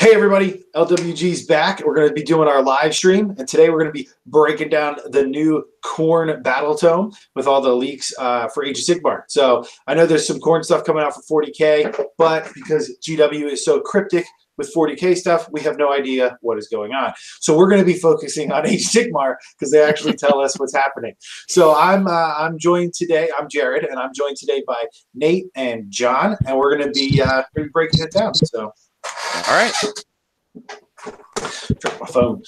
Hey everybody, LWG's back. We're going to be doing our live stream, and today we're going to be breaking down the new Khorne battletome with all the leaks for Age of Sigmar. So I know there's some Khorne stuff coming out for 40K, but because GW is so cryptic with 40K stuff, we have no idea what is going on. So we're going to be focusing on Age of Sigmar because they actually tell us what's happening. So I'm joined today. I'm Jared, and I'm joined today by Nate and John, and we're going to be breaking it down. So. All right. Drop my phone.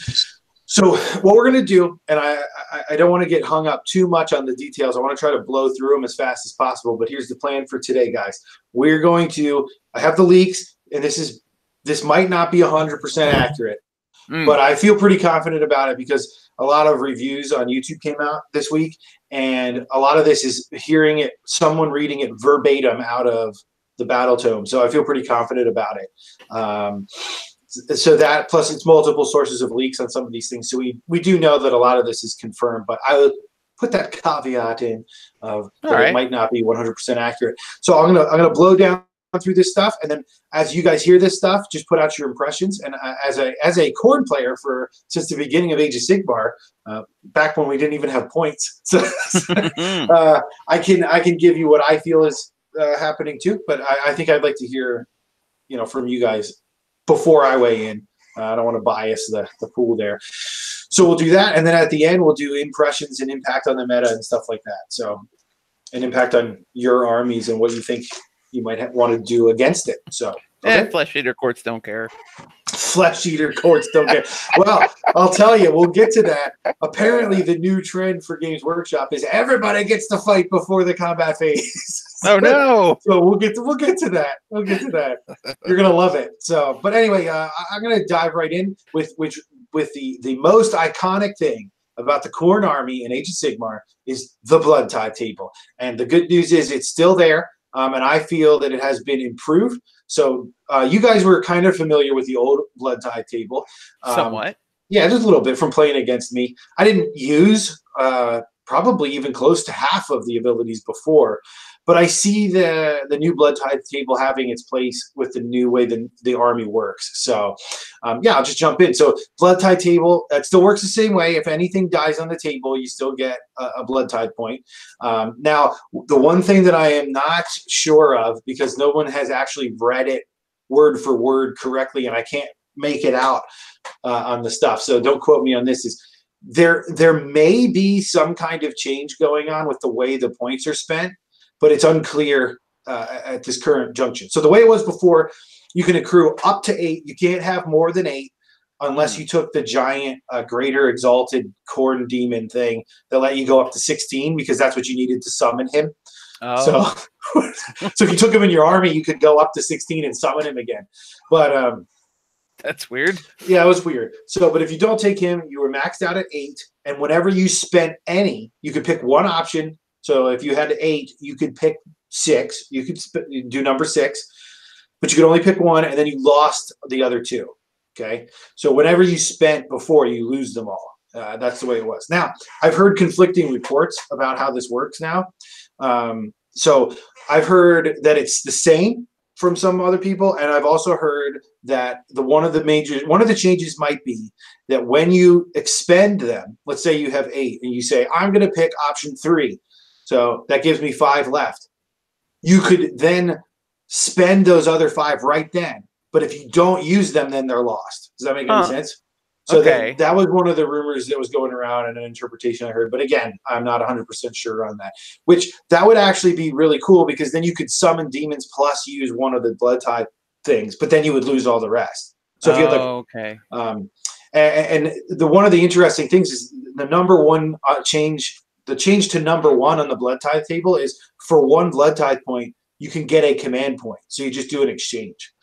So what we're going to do, and I don't want to get hung up too much on the details. I want to try to blow through them as fast as possible. But here's the plan for today, guys. We're going to. I have the leaks, and this might not be 100% accurate, but I feel pretty confident about it because a lot of reviews on YouTube came out this week, and a lot of this is hearing it, someone reading it verbatim out of the battletome. So I feel pretty confident about it. So that, plus it's multiple sources of leaks on some of these things. So we do know that a lot of this is confirmed, but I would put that caveat in of that it might not be 100% accurate. So I'm gonna blow down through this stuff, and then as you guys hear this stuff, just put out your impressions. And as a Khorne player since the beginning of Age of Sigmar, back when we didn't even have points, so I can give you what I feel is happening too. But I think I'd like to hear, from you guys before I weigh in. I don't want to bias the pool there. So we'll do that, and then at the end we'll do impressions and impact on the meta and stuff like that. So an impact on your armies and what you think you might want to do against it. So Flesh Eater courts don't care. Flesh Eater courts don't care. Well, I'll tell you, we'll get to that. Apparently the new trend for Games Workshop is everybody gets to fight before the combat phase. Oh no! So we'll get to that. We'll get to that. You're gonna love it. So, but anyway, I'm gonna dive right in with the most iconic thing about the Khorne army in Age of Sigmar is the blood tithe table. And the good news is it's still there, and I feel that it has been improved. So you guys were kind of familiar with the old blood tithe table, somewhat. Yeah, just a little bit from playing against me. I didn't use probably even close to half of the abilities before. But I see the new blood tithe table having its place with the new way the army works. So, yeah, I'll just jump in. So blood tithe table, that still works the same way. If anything dies on the table, you still get a blood tithe point. Now, the one thing that I am not sure of, because no one has actually read it word for word correctly, and I can't make it out on the stuff, so don't quote me on this, is there may be some kind of change going on with the way the points are spent, but it's unclear at this current junction. So the way it was before, you can accrue up to 8. You can't have more than 8 unless you took the giant greater exalted Khorne demon thing that let you go up to 16, because that's what you needed to summon him. Oh. So if you took him in your army, you could go up to 16 and summon him again. But that's weird. Yeah, it was weird. So, but if you don't take him, you were maxed out at 8, and whenever you spent any, you could pick one option. So if you had 8, you could pick 6. You could do number 6, but you could only pick one, and then you lost the other 2. Okay. So whenever you spent before, you lose them all. That's the way it was. Now, I've heard conflicting reports about how this works now. So I've heard that it's the same from some other people, and I've also heard that one of the changes might be that when you expend them, let's say you have 8, and you say, I'm going to pick option 3. So that gives me 5 left. You could then spend those other 5 right then. But if you don't use them, then they're lost. Does that make any sense? So that was one of the rumors that was going around and an interpretation I heard. But again, I'm not 100% sure on that. Which that would actually be really cool, because then you could summon demons plus use one of the blood type things, but then you would lose all the rest. So if you had and one of the interesting things is the number one change. The change to number 1 on the blood tithe table is for 1 blood tithe point, you can get a command point. So you just do an exchange.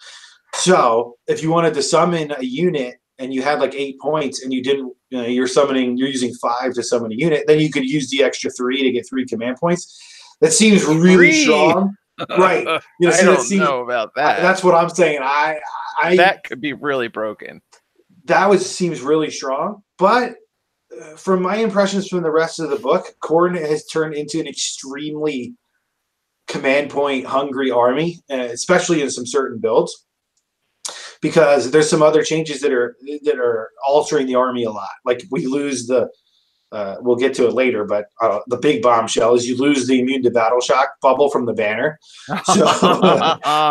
So if you wanted to summon a unit and you had like 8 points and you didn't, you're using 5 to summon a unit, then you could use the extra 3 to get 3 command points. That seems really strong. Right. I don't know about that. That's what I'm saying. That could be really broken. That seems really strong, but from my impressions from the rest of the book, Khorne has turned into an extremely command point hungry army, especially in some certain builds. because there's some other changes that are altering the army a lot. Like we lose the we'll get to it later, but the big bombshell is you lose the immune to battle shock bubble from the banner. So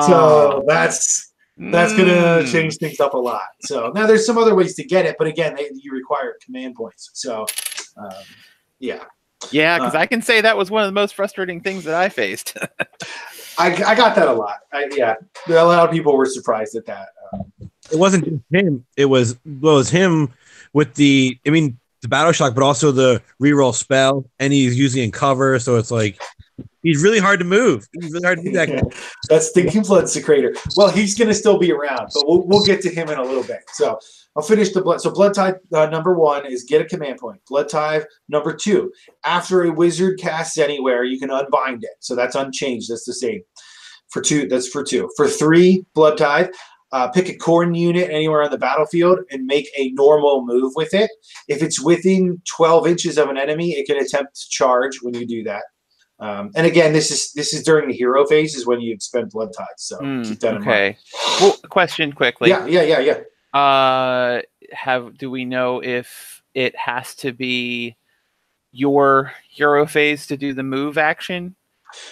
so that's gonna change things up a lot. So now there's some other ways to get it, but again, you require command points. So yeah. Yeah, because I can say that was one of the most frustrating things that I faced. I got that a lot. Yeah, a lot of people were surprised at that. It wasn't just him. It was him with the battle shock, but also the reroll spell, and he's using in cover. So it's like he's really hard to move. He's really hard to do that. That's Thinking Blood Secretor. Well, he's going to still be around, but we'll get to him in a little bit. So I'll finish the blood. So blood tithe number 1 is get a command point. Blood tithe number 2. After a wizard casts anywhere, you can unbind it. So that's unchanged. That's the same. For 2, that's for 2. For 3, blood tithe. Pick a Khorne unit anywhere on the battlefield and make a normal move with it. If it's within 12 inches of an enemy, it can attempt to charge when you do that. And again, this is during the hero phase is when you expend blood tithe. So keep that in mind. Okay. Well, question quickly. Yeah. Do we know if it has to be your hero phase to do the move action?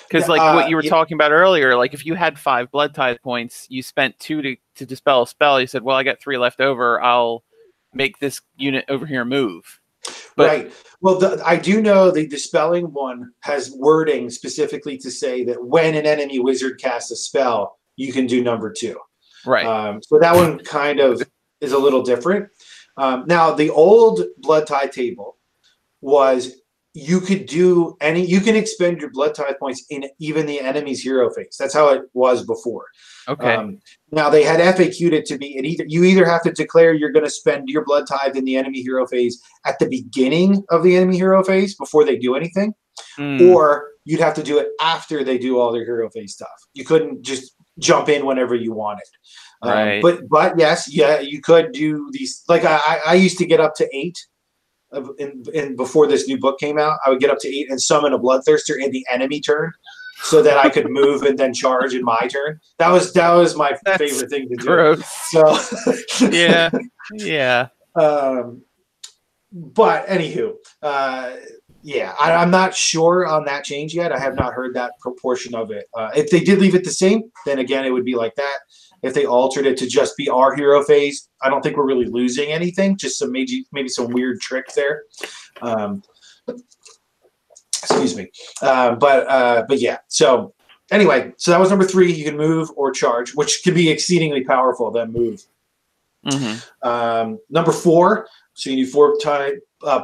Because what you were talking about earlier, like if you had 5 blood tithe points, you spent 2 to dispel a spell. You said, well, I got 3 left over. I'll make this unit over here move. But, right. Well, I do know the dispelling one has wording specifically to say that when an enemy wizard casts a spell, you can do number 2. Right. So that one kind of is a little different. Now, the old blood tithe table was you can expend your blood tithe points in even the enemy's hero phase. That's how it was before. Okay. Now they had FAQ'd it to be you either have to declare you're going to spend your blood tithe in the enemy hero phase at the beginning of the enemy hero phase before they do anything, or you'd have to do it after they do all their hero phase stuff. You couldn't just jump in whenever you wanted. Right. But yes, you could do these. Like I used to get up to 8. And before this new book came out, I would get up to 8 and summon a bloodthirster in the enemy turn, so that I could move and then charge in my turn. That was my favorite thing to do. Gross. So yeah. But anywho, I'm not sure on that change yet. I have not heard that proportion of it. If they did leave it the same, then again it would be like that. If they altered it to just be our hero phase, I don't think we're really losing anything. Just some maybe some weird tricks there. Excuse me. But yeah. So anyway, so that was number 3. You can move or charge, which can be exceedingly powerful. That move. Number 4. So you need 4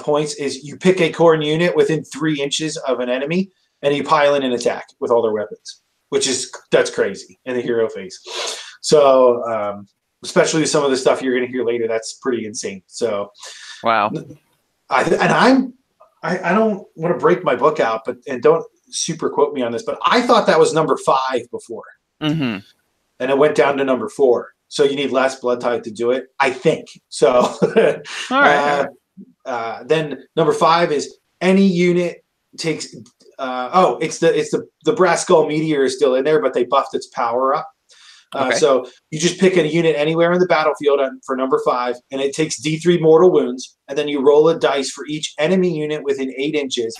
points. Is you pick a Khorne unit within 3 inches of an enemy, and you pile in an attack with all their weapons, that's crazy in the hero phase. So, especially some of the stuff you're going to hear later, that's pretty insane. So, wow. I don't want to break my book out, and don't super quote me on this, but I thought that was number 5 before, and it went down to number 4. So you need less blood tithe to do it, I think. So, all right. Then number 5 is any unit takes. It's the Brass Skull Meteor is still in there, but they buffed its power up. So you just pick a unit anywhere in the battlefield for number 5, and it takes D3 mortal wounds, and then you roll a dice for each enemy unit within 8 inches,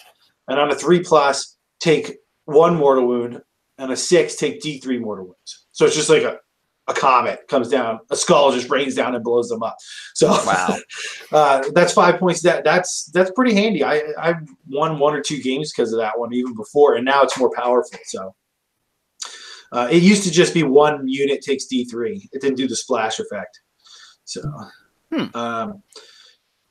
and on a 3+, take 1 mortal wound, and a 6 take D3 mortal wounds. So it's just like a comet comes down, a skull just rains down and blows them up. So wow, that's 5 points. That's pretty handy. I won 1 or 2 games because of that one even before, and now it's more powerful. So. It used to just be 1 unit takes D3. It didn't do the splash effect. So,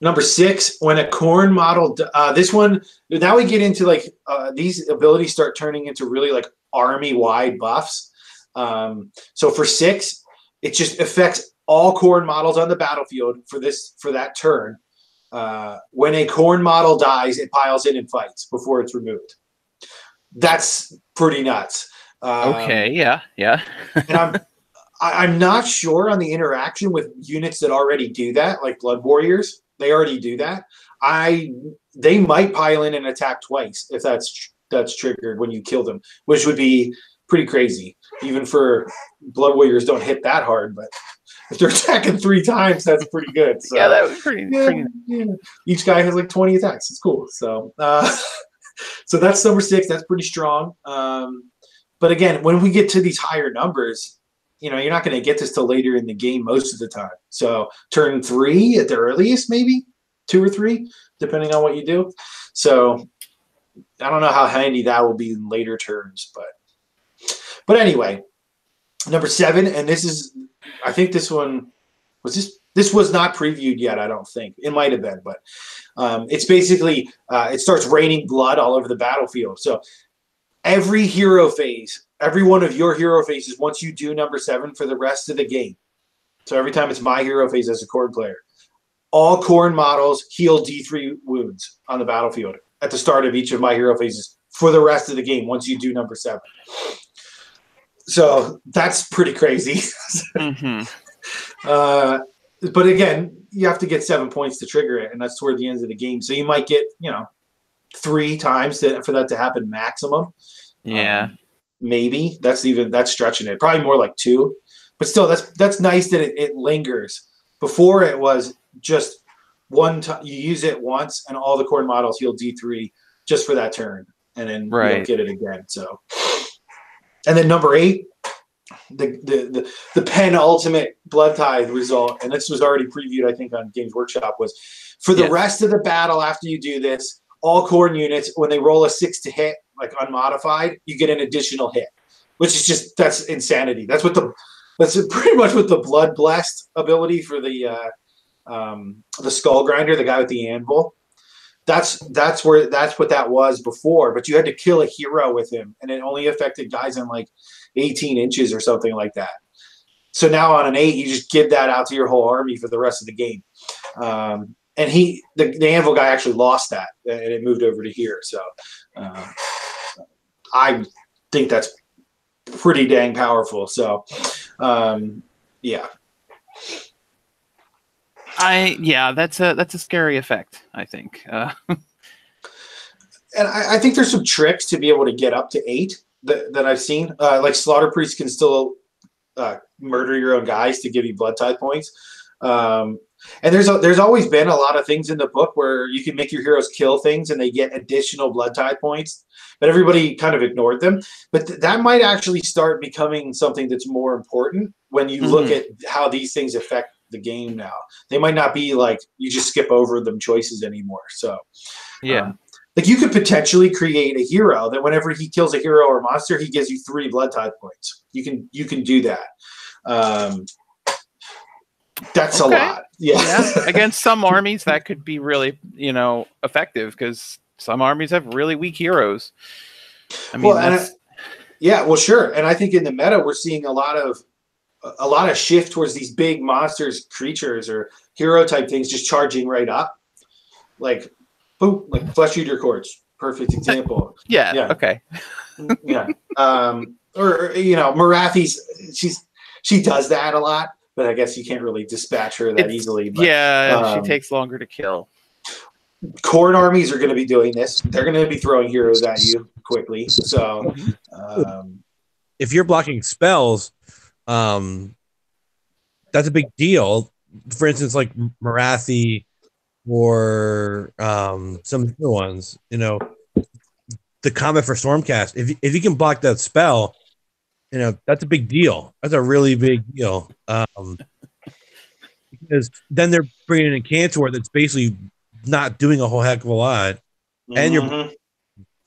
number 6, when a Khorne model, this one, now we get into like these abilities start turning into really like army-wide buffs. So for 6, it just affects all Khorne models on the battlefield for that turn. When a Khorne model dies, it piles in and fights before it's removed. That's pretty nuts. Okay, yeah. And I'm not sure on the interaction with units that already do that, like Blood Warriors. They already do that. They might pile in and attack twice if that's triggered when you kill them, which would be pretty crazy. Even for Blood Warriors don't hit that hard, but if they're attacking 3 times, that's pretty good. So, yeah, that was pretty. Yeah. Each guy has like 20 attacks. It's cool. So, so that's number 6. That's pretty strong. But again, when we get to these higher numbers, you're not going to get this till later in the game most of the time. So turn 3 at the earliest, maybe 2 or 3, depending on what you do. So I don't know how handy that will be in later turns, but anyway, number 7, and I think this one was this was not previewed yet. I don't think it might have been, but it's basically it starts raining blood all over the battlefield. So every hero phase, every one of your hero phases, once you do number 7 for the rest of the game. So every time it's my hero phase as a Khorne player, all Khorne models heal D3 wounds on the battlefield at the start of each of my hero phases for the rest of the game once you do number 7. So that's pretty crazy. But again, you have to get 7 points to trigger it, and that's toward the end of the game. So you might get, 3 times for that to happen maximum. Yeah. Maybe that's stretching it. Probably more like 2. But still, that's nice that it lingers. Before it was just one time you use it once, and all the Khorne models heal D3 just for that turn, and then you don't get it again. So, and then number 8. The penultimate blood tithe result, and this was already previewed, I think, on Games Workshop, was for the rest of the battle after you do this, all Khorne units, when they roll a 6 to hit, like unmodified, you get an additional hit, which is that's insanity. That's pretty much what the Blood Blessed ability for the Skull Grinder, the guy with the anvil. That's what that was before, but you had to kill a hero with him, and it only affected guys in like 18 inches or something like that. So now on an 8, you just give that out to your whole army for the rest of the game. And the anvil guy actually lost that, and it moved over to here. So I think that's pretty dang powerful. So yeah. That's a scary effect, I think. And I think there's some tricks to be able to get up to 8 that I've seen. Like Slaughter Priest can still murder your own guys to give you blood tithe points. And there's always been a lot of things in the book where you can make your heroes kill things and they get additional blood tithe points, but everybody kind of ignored them. But that might actually start becoming something that's more important when you look at how these things affect the game now. They might not be like you just skip over them choices anymore. So like you could potentially create a hero that whenever he kills a hero or monster, he gives you 3 blood tithe points. You can do that. That's a lot. Yeah. Against some armies, that could be really, effective because some armies have really weak heroes. I mean, well, sure. And I think in the meta, we're seeing a lot of shift towards these big monsters, creatures, or hero type things just charging right up. Like, boom, like Flesh Eater Courts. Perfect example. Yeah. Okay. Yeah. Or, Marathi's, she does that a lot. But I guess you can't really dispatch her that easily. But, she takes longer to kill. Khorne armies are going to be doing this. They're going to be throwing heroes at you quickly. So, if you're blocking spells, that's a big deal. For instance, like Marathi or some other ones. The comment for Stormcast. If you can block that spell, that's a big deal. That's a really big deal. Because then they're bringing in a Cantor that's basically not doing a whole heck of a lot. And you're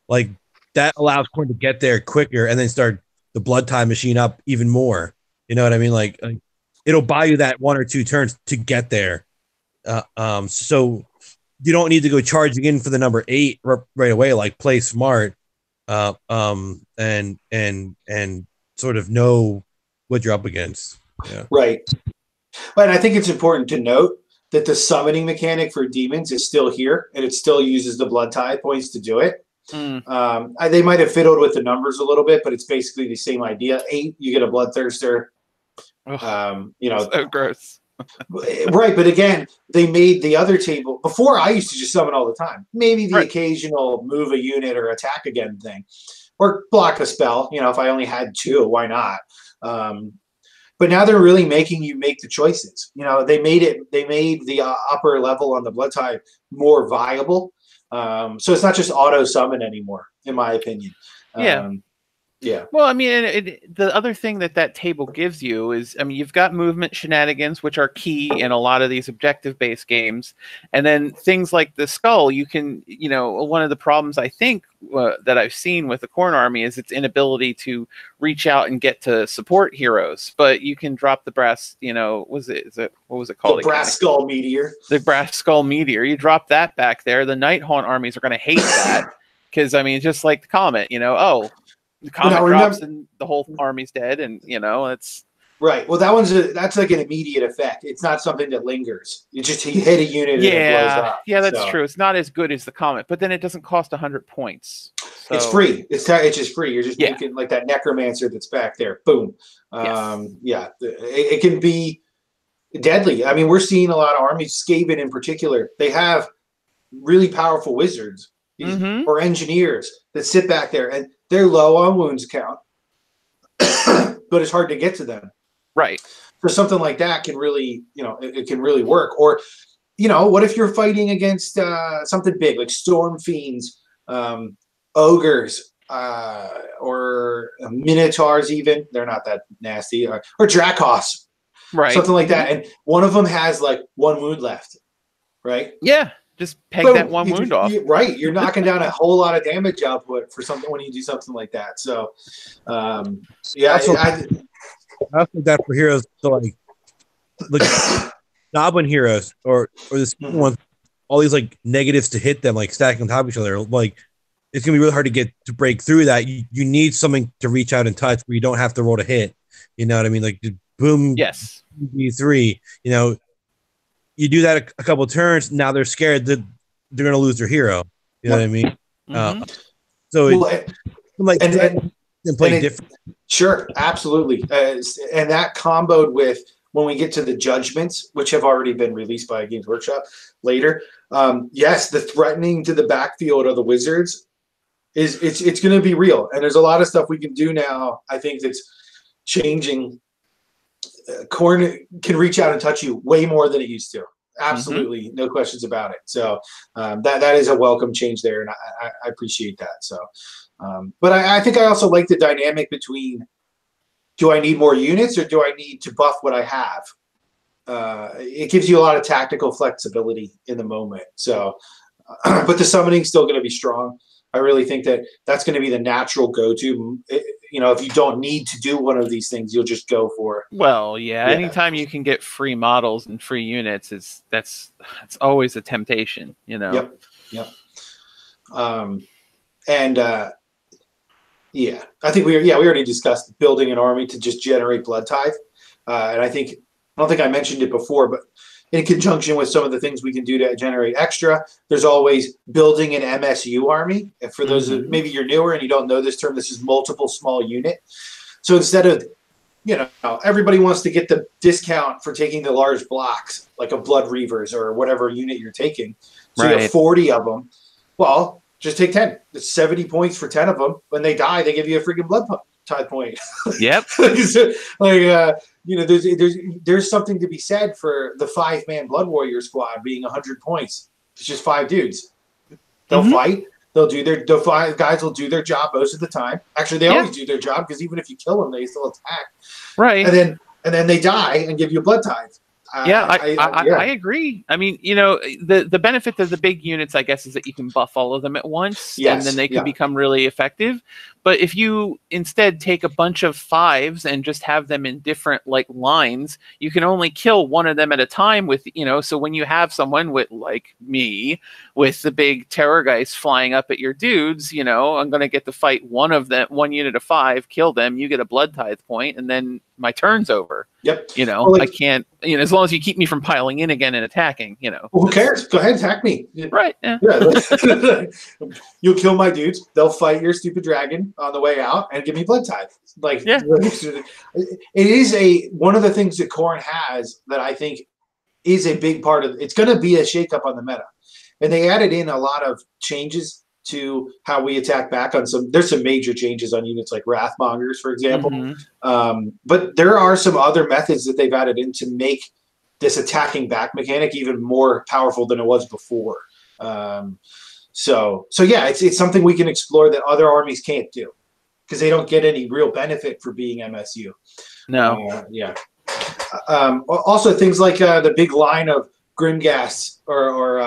like, that allows Khorne to get there quicker and then start the blood time machine up even more. You know what I mean? Like it'll buy you that 1 or 2 turns to get there. So you don't need to go charging in for the number 8 right away. Like play smart, and sort of know what you're up against. Yeah. Right. But I think it's important to note that the summoning mechanic for demons is still here, and it still uses the blood tithe points to do it. They might have fiddled with the numbers a little bit, but it's basically the same idea. 8, you get a bloodthirster. So gross. Right, but again, they made the other table. Before, I used to just summon all the time. Maybe the occasional move a unit or attack again thing. Or block a spell, if I only had 2, why not? but now they're really making you make the choices. You know, they made the upper level on the blood type more viable. So it's not just auto summon anymore, in my opinion. Yeah. Yeah. Well, I mean, the other thing that table gives you is, I mean, you've got movement shenanigans, which are key in a lot of these objective-based games. And then things like the skull, you can, you know, one of the problems I think that I've seen with the Khorne army is its inability to reach out and get to support heroes. But you can drop the brass, you know, what was it called? The brass skull meteor. The brass skull meteor. You drop that back there. The Night Haunt armies are going to hate that. Because, I mean, just like the Comet, you know, the Comet drops and the whole army's dead, and you know it's right. Well, that's like an immediate effect. It's not something that lingers. You just hit a unit and it blows up. Yeah, that's true. It's not as good as the Comet, but then it doesn't cost 100 points. So. It's free. It's just free. You're just making like that necromancer that's back there. Boom. Yeah, it can be deadly. I mean, we're seeing a lot of armies. Skaven in particular, they have really powerful wizards or engineers that sit back there and they're low on wounds count, but it's hard to get to them. Right. So something like that can really, you know, it can really work. Or, you know, what if you're fighting against something big like storm fiends, ogres, or minotaurs even? They're not that nasty. Or Drakos. Right. Something like that. And one of them has like 1 wound left. Right? Yeah. Just peg that one wound off. Right. You're knocking down a whole lot of damage output for something when you do something like that. So, yeah. I think that for heroes, so like goblin heroes or this one, all these like negatives to hit them, like stacking on top of each other, like it's gonna be really hard to break through that. You need something to reach out and touch where you don't have to roll to hit. You know what I mean? Like boom, yes, D3. You know, you do that a couple of turns. Now they're scared that they're gonna lose their hero. You know what I mean? And play different. Sure, absolutely. And that comboed with when we get to the judgments, which have already been released by Games Workshop later. Yes, the threatening to the backfield of the wizards it's going to be real. And there's a lot of stuff we can do now. I think that's changing. Khorne can reach out and touch you way more than it used to. Absolutely, no questions about it. So that is a welcome change there, and I appreciate that. So. But I think I also like the dynamic between, do I need more units or do I need to buff what I have? It gives you a lot of tactical flexibility in the moment. So, but the summoning's still going to be strong. I really think that's going to be the natural go-to. You know, if you don't need to do one of these things, you'll just go for it. Well, yeah. Anytime you can get free models and free units, that's always a temptation. You know. Yep. Yeah, I think we already discussed building an army to just generate blood tithe, and I don't think I mentioned it before, but in conjunction with some of the things we can do to generate extra, there's always building an MSU army. And for those that maybe you're newer and you don't know this term, this is multiple small unit. So instead of, you know, everybody wants to get the discount for taking the large blocks, like a Blood Reavers or whatever unit you're taking. So you have 40 of them. Well, just take 10. It's 70 points for 10 of them. When they die, they give you a freaking blood tithe point. Yep. You know, there's something to be said for the 5-man Blood Warrior squad being 100 points. It's just 5 dudes. They'll fight. The 5 guys will do their job most of the time. Actually, they always do their job because even if you kill them, they still attack. Right. And then they die and give you a blood tithe. I agree. I mean, you know, the benefit of the big units, I guess, is that you can buff all of them at once, and then they can become really effective. But if you instead take a bunch of 5s and just have them in different like lines, you can only kill one of them at a time with, you know, so when you have someone with like me with the big terrorgeist flying up at your dudes, you know, I'm going to get to fight one of them, one unit of 5, kill them, you get a blood tithe point, and then my turn's over. Yep. You know, I can't, you know, as long as you keep me from piling in again and attacking, you know. Well, who cares? Go ahead and attack me. Right. Yeah. You'll kill my dudes. They'll fight your stupid dragon on the way out and give me blood tithe. Like, it is one of the things that Khorne has that I think is a big part of it's going to be a shakeup on the meta. And they added in a lot of changes to how we attack back on some. There's some major changes on units like Wrathmongers, for example. But there are some other methods that they've added in to make this attacking back mechanic even more powerful than it was before. So yeah, it's something we can explore that other armies can't do because they don't get any real benefit for being MSU. No. Yeah. Also, things like the big line of Grimghast or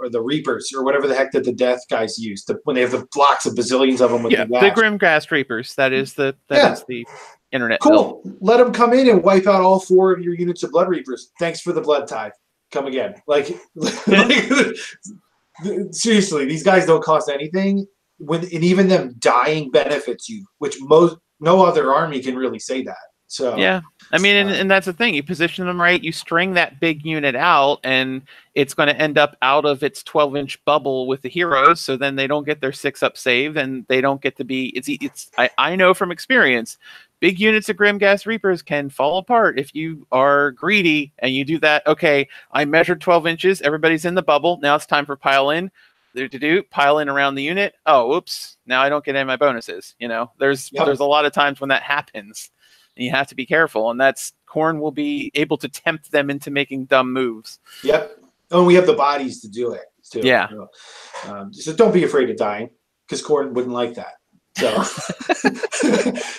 the Reapers or whatever the heck that the Death guys use when they have the blocks of bazillions of them with the Grimghast Reapers. That is the internet. Cool. Build. Let them come in and wipe out all 4 of your units of Blood Reapers. Thanks for the blood tithe. Come again. Seriously, these guys don't cost anything. And even them dying benefits you, which no other army can really say that. So yeah, I mean, and that's the thing. You position them right. You string that big unit out, and it's going to end up out of its 12-inch bubble with the heroes. So then they don't get their 6-up save, and they don't get to be. I know from experience, big units of Grimghast Reapers can fall apart if you are greedy and you do that. Okay, I measured 12 inches. Everybody's in the bubble. Now it's time for pile in. Pile in around the unit. Oh, oops! Now I don't get any of my bonuses. There's a lot of times when that happens. And you have to be careful, and Khorne will be able to tempt them into making dumb moves. Yep. Oh, we have the bodies to do it too. Yeah. So don't be afraid of dying, because Khorne wouldn't like that. So,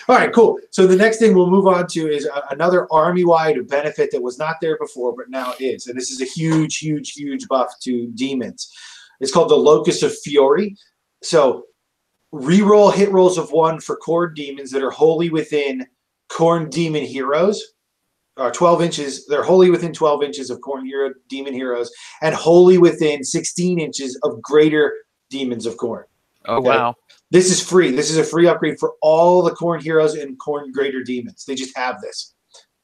all right, cool. So the next thing we'll move on to is another army-wide benefit that was not there before, but now is, and this is a huge, huge, huge buff to demons. It's called the Locus of Fury. So reroll hit rolls of 1 for Khorne demons that are wholly within Khorne demon heroes, 12 inches. They're wholly within 12 inches of Khorne demon heroes, and wholly within 16 inches of greater demons of Khorne. Oh, okay? Wow. This is free. This is a free upgrade for all the Khorne heroes and Khorne greater demons. They just have this.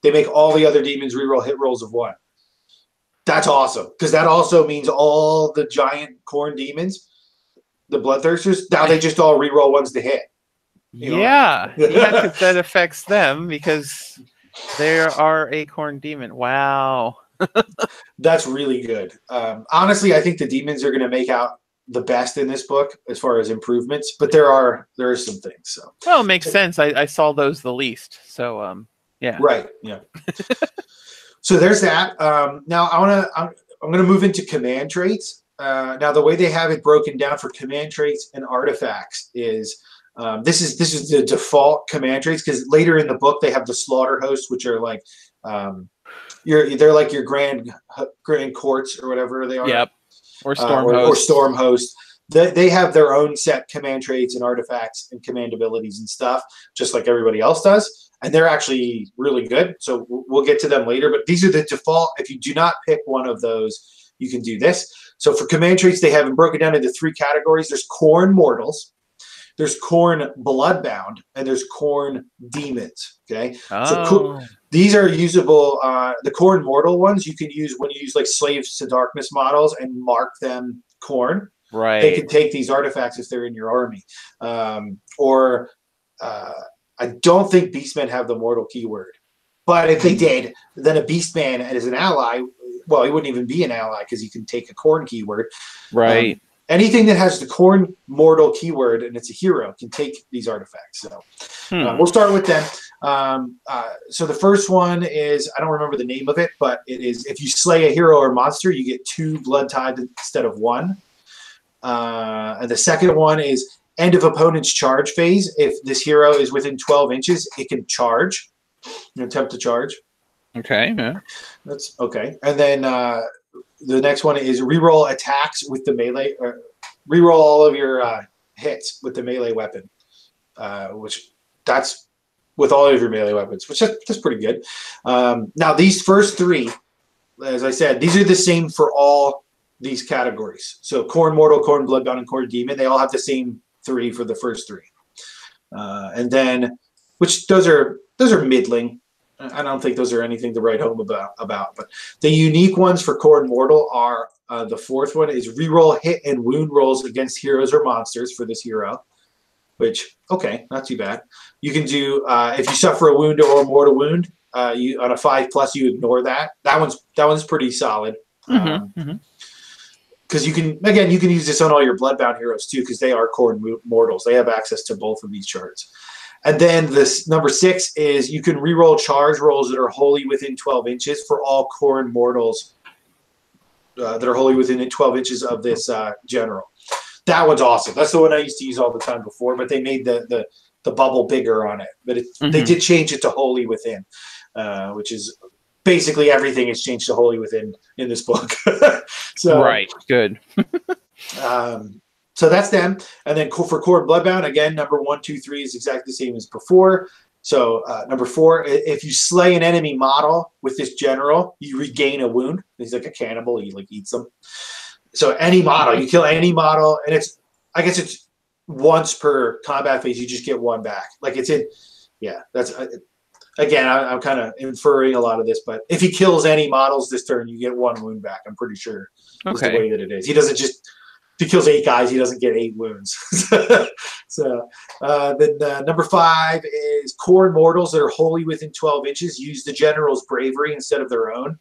They make all the other demons reroll hit rolls of 1. That's awesome, because that also means all the giant Khorne demons, the Bloodthirsters, now they just all reroll ones to hit. Yeah, because that affects them because they are a Khorne demon. Wow. That's really good. Honestly, I think the demons are going to make out the best in this book as far as improvements, but there are some things. So well, it makes sense. I saw those the least. So yeah. Right. Yeah. So there's that. Now I'm going to move into command traits. Now the way they have it broken down for command traits and artifacts is this is the default command traits, because later in the book they have the slaughter hosts, which are like they're like your grand courts or whatever they are. Yep. Or storm hosts. Or storm hosts. They have their own set command traits and artifacts and command abilities and stuff, just like everybody else does. And they're actually really good. So we'll get to them later. But these are the default. If you do not pick one of those, you can do this. So for command traits, they have them broken down into 3 categories. There's Khorne mortals, there's Khorne bloodbound, and there's Khorne demons. Okay. Oh. So these are usable. The Khorne mortal ones you can use when you use like Slaves to Darkness models and mark them Khorne. Right. They can take these artifacts if they're in your army. I don't think Beastmen have the mortal keyword. But if they did, then a Beastman as an ally, well, he wouldn't even be an ally because he can take a Khorne keyword. Right. Anything that has the Khorne mortal keyword and it's a hero can take these artifacts. So we'll start with them. So the first one is, I don't remember the name of it, but it is, if you slay a hero or monster, you get 2 blood tithe instead of 1. And the second one is end of opponent's charge phase. If this hero is within 12 inches, it can charge. Attempt to charge. Okay. Yeah. That's okay. And then the next one is reroll attacks with the melee. Reroll all of your hits with the melee weapon, which that's with all of your melee weapons, which that's pretty good. Now these first 3, as I said, these are the same for all these categories. So Khorne mortal, Khorne bloodbound, and Khorne demon, they all have the same 3 for the first 3. And then, which those are middling. I don't think those are anything to write home about. But the unique ones for Khorne mortal are the 4th one is reroll hit and wound rolls against heroes or monsters for this hero. Which, okay, not too bad. You can do if you suffer a wound or a mortal wound, you on a 5+, you ignore that. That one's pretty solid. Because because you can use this on all your Bloodbound heroes too, because they are Khorne mortals. They have access to both of these charts. And then this number 6 is you can reroll charge rolls that are wholly within 12 inches for all Khorne mortals that are wholly within 12 inches of this general. That one's awesome. That's the one I used to use all the time before, but they made the bubble bigger on it. But they did change it to wholly within, which is basically everything is changed to wholly within in this book. So right, good. So that's them. And then for Khorne Bloodbound, again, number 1, 2, 3 is exactly the same as before. So number 4, if you slay an enemy model with this general, you regain a wound. He's like a cannibal. He like eats them. So any model, you kill any model, and I guess it's once per combat phase. You just get 1 back. Like it's in, yeah. That's again, I'm kind of inferring a lot of this, but if he kills any models this turn, you get 1 wound back. I'm pretty sure is the way that it is. He doesn't just. If he kills 8 guys, he doesn't get 8 wounds. So then number 5 is Khorne mortals that are wholly within 12 inches use the general's bravery instead of their own.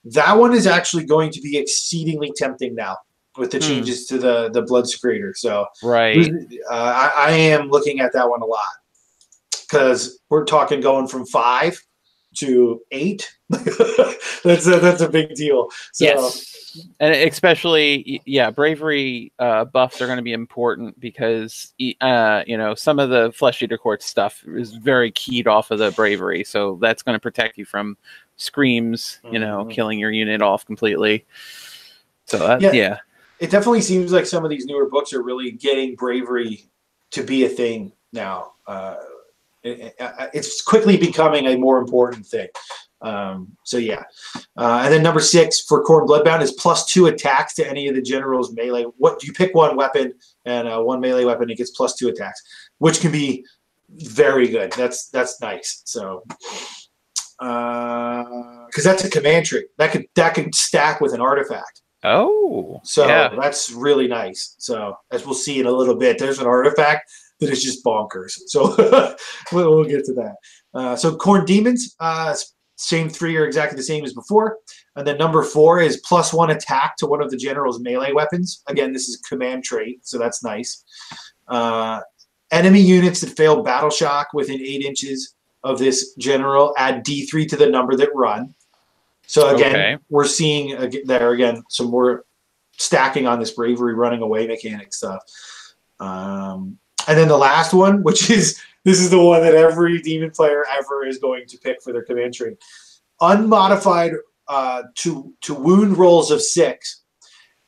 That one is actually going to be exceedingly tempting now with the changes to the blood secretor. So right, I am looking at that one a lot because we're talking going from 5 to 8. That's a big deal. So, yes. And especially, yeah, bravery buffs are going to be important because, some of the Flesh Eater Court stuff is very keyed off of the bravery. So that's going to protect you from screams, killing your unit off completely. So, yeah. It definitely seems like some of these newer books are really getting bravery to be a thing now. It's quickly becoming a more important thing. So yeah, and then number 6 for Khorne Bloodbound is +2 attacks to any of the general's melee. What you pick 1 weapon and 1 melee weapon, it gets +2 attacks, which can be very good. That's nice. So because that's a command trait that can stack with an artifact. Oh, so that's really nice. So as we'll see in a little bit, there's an artifact that is just bonkers. So we'll get to that. So Khorne Demons. Same 3 are exactly the same as before. And then number 4 is +1 attack to one of the general's melee weapons. Again, this is command trait, so that's nice. Enemy units that fail battle shock within 8 inches of this general add D3 to the number that run. So again, we're seeing there again some more stacking on this bravery running away mechanic stuff. And then the last one, which is this is the one that every demon player ever is going to pick for their command trait. Unmodified to wound rolls of 6.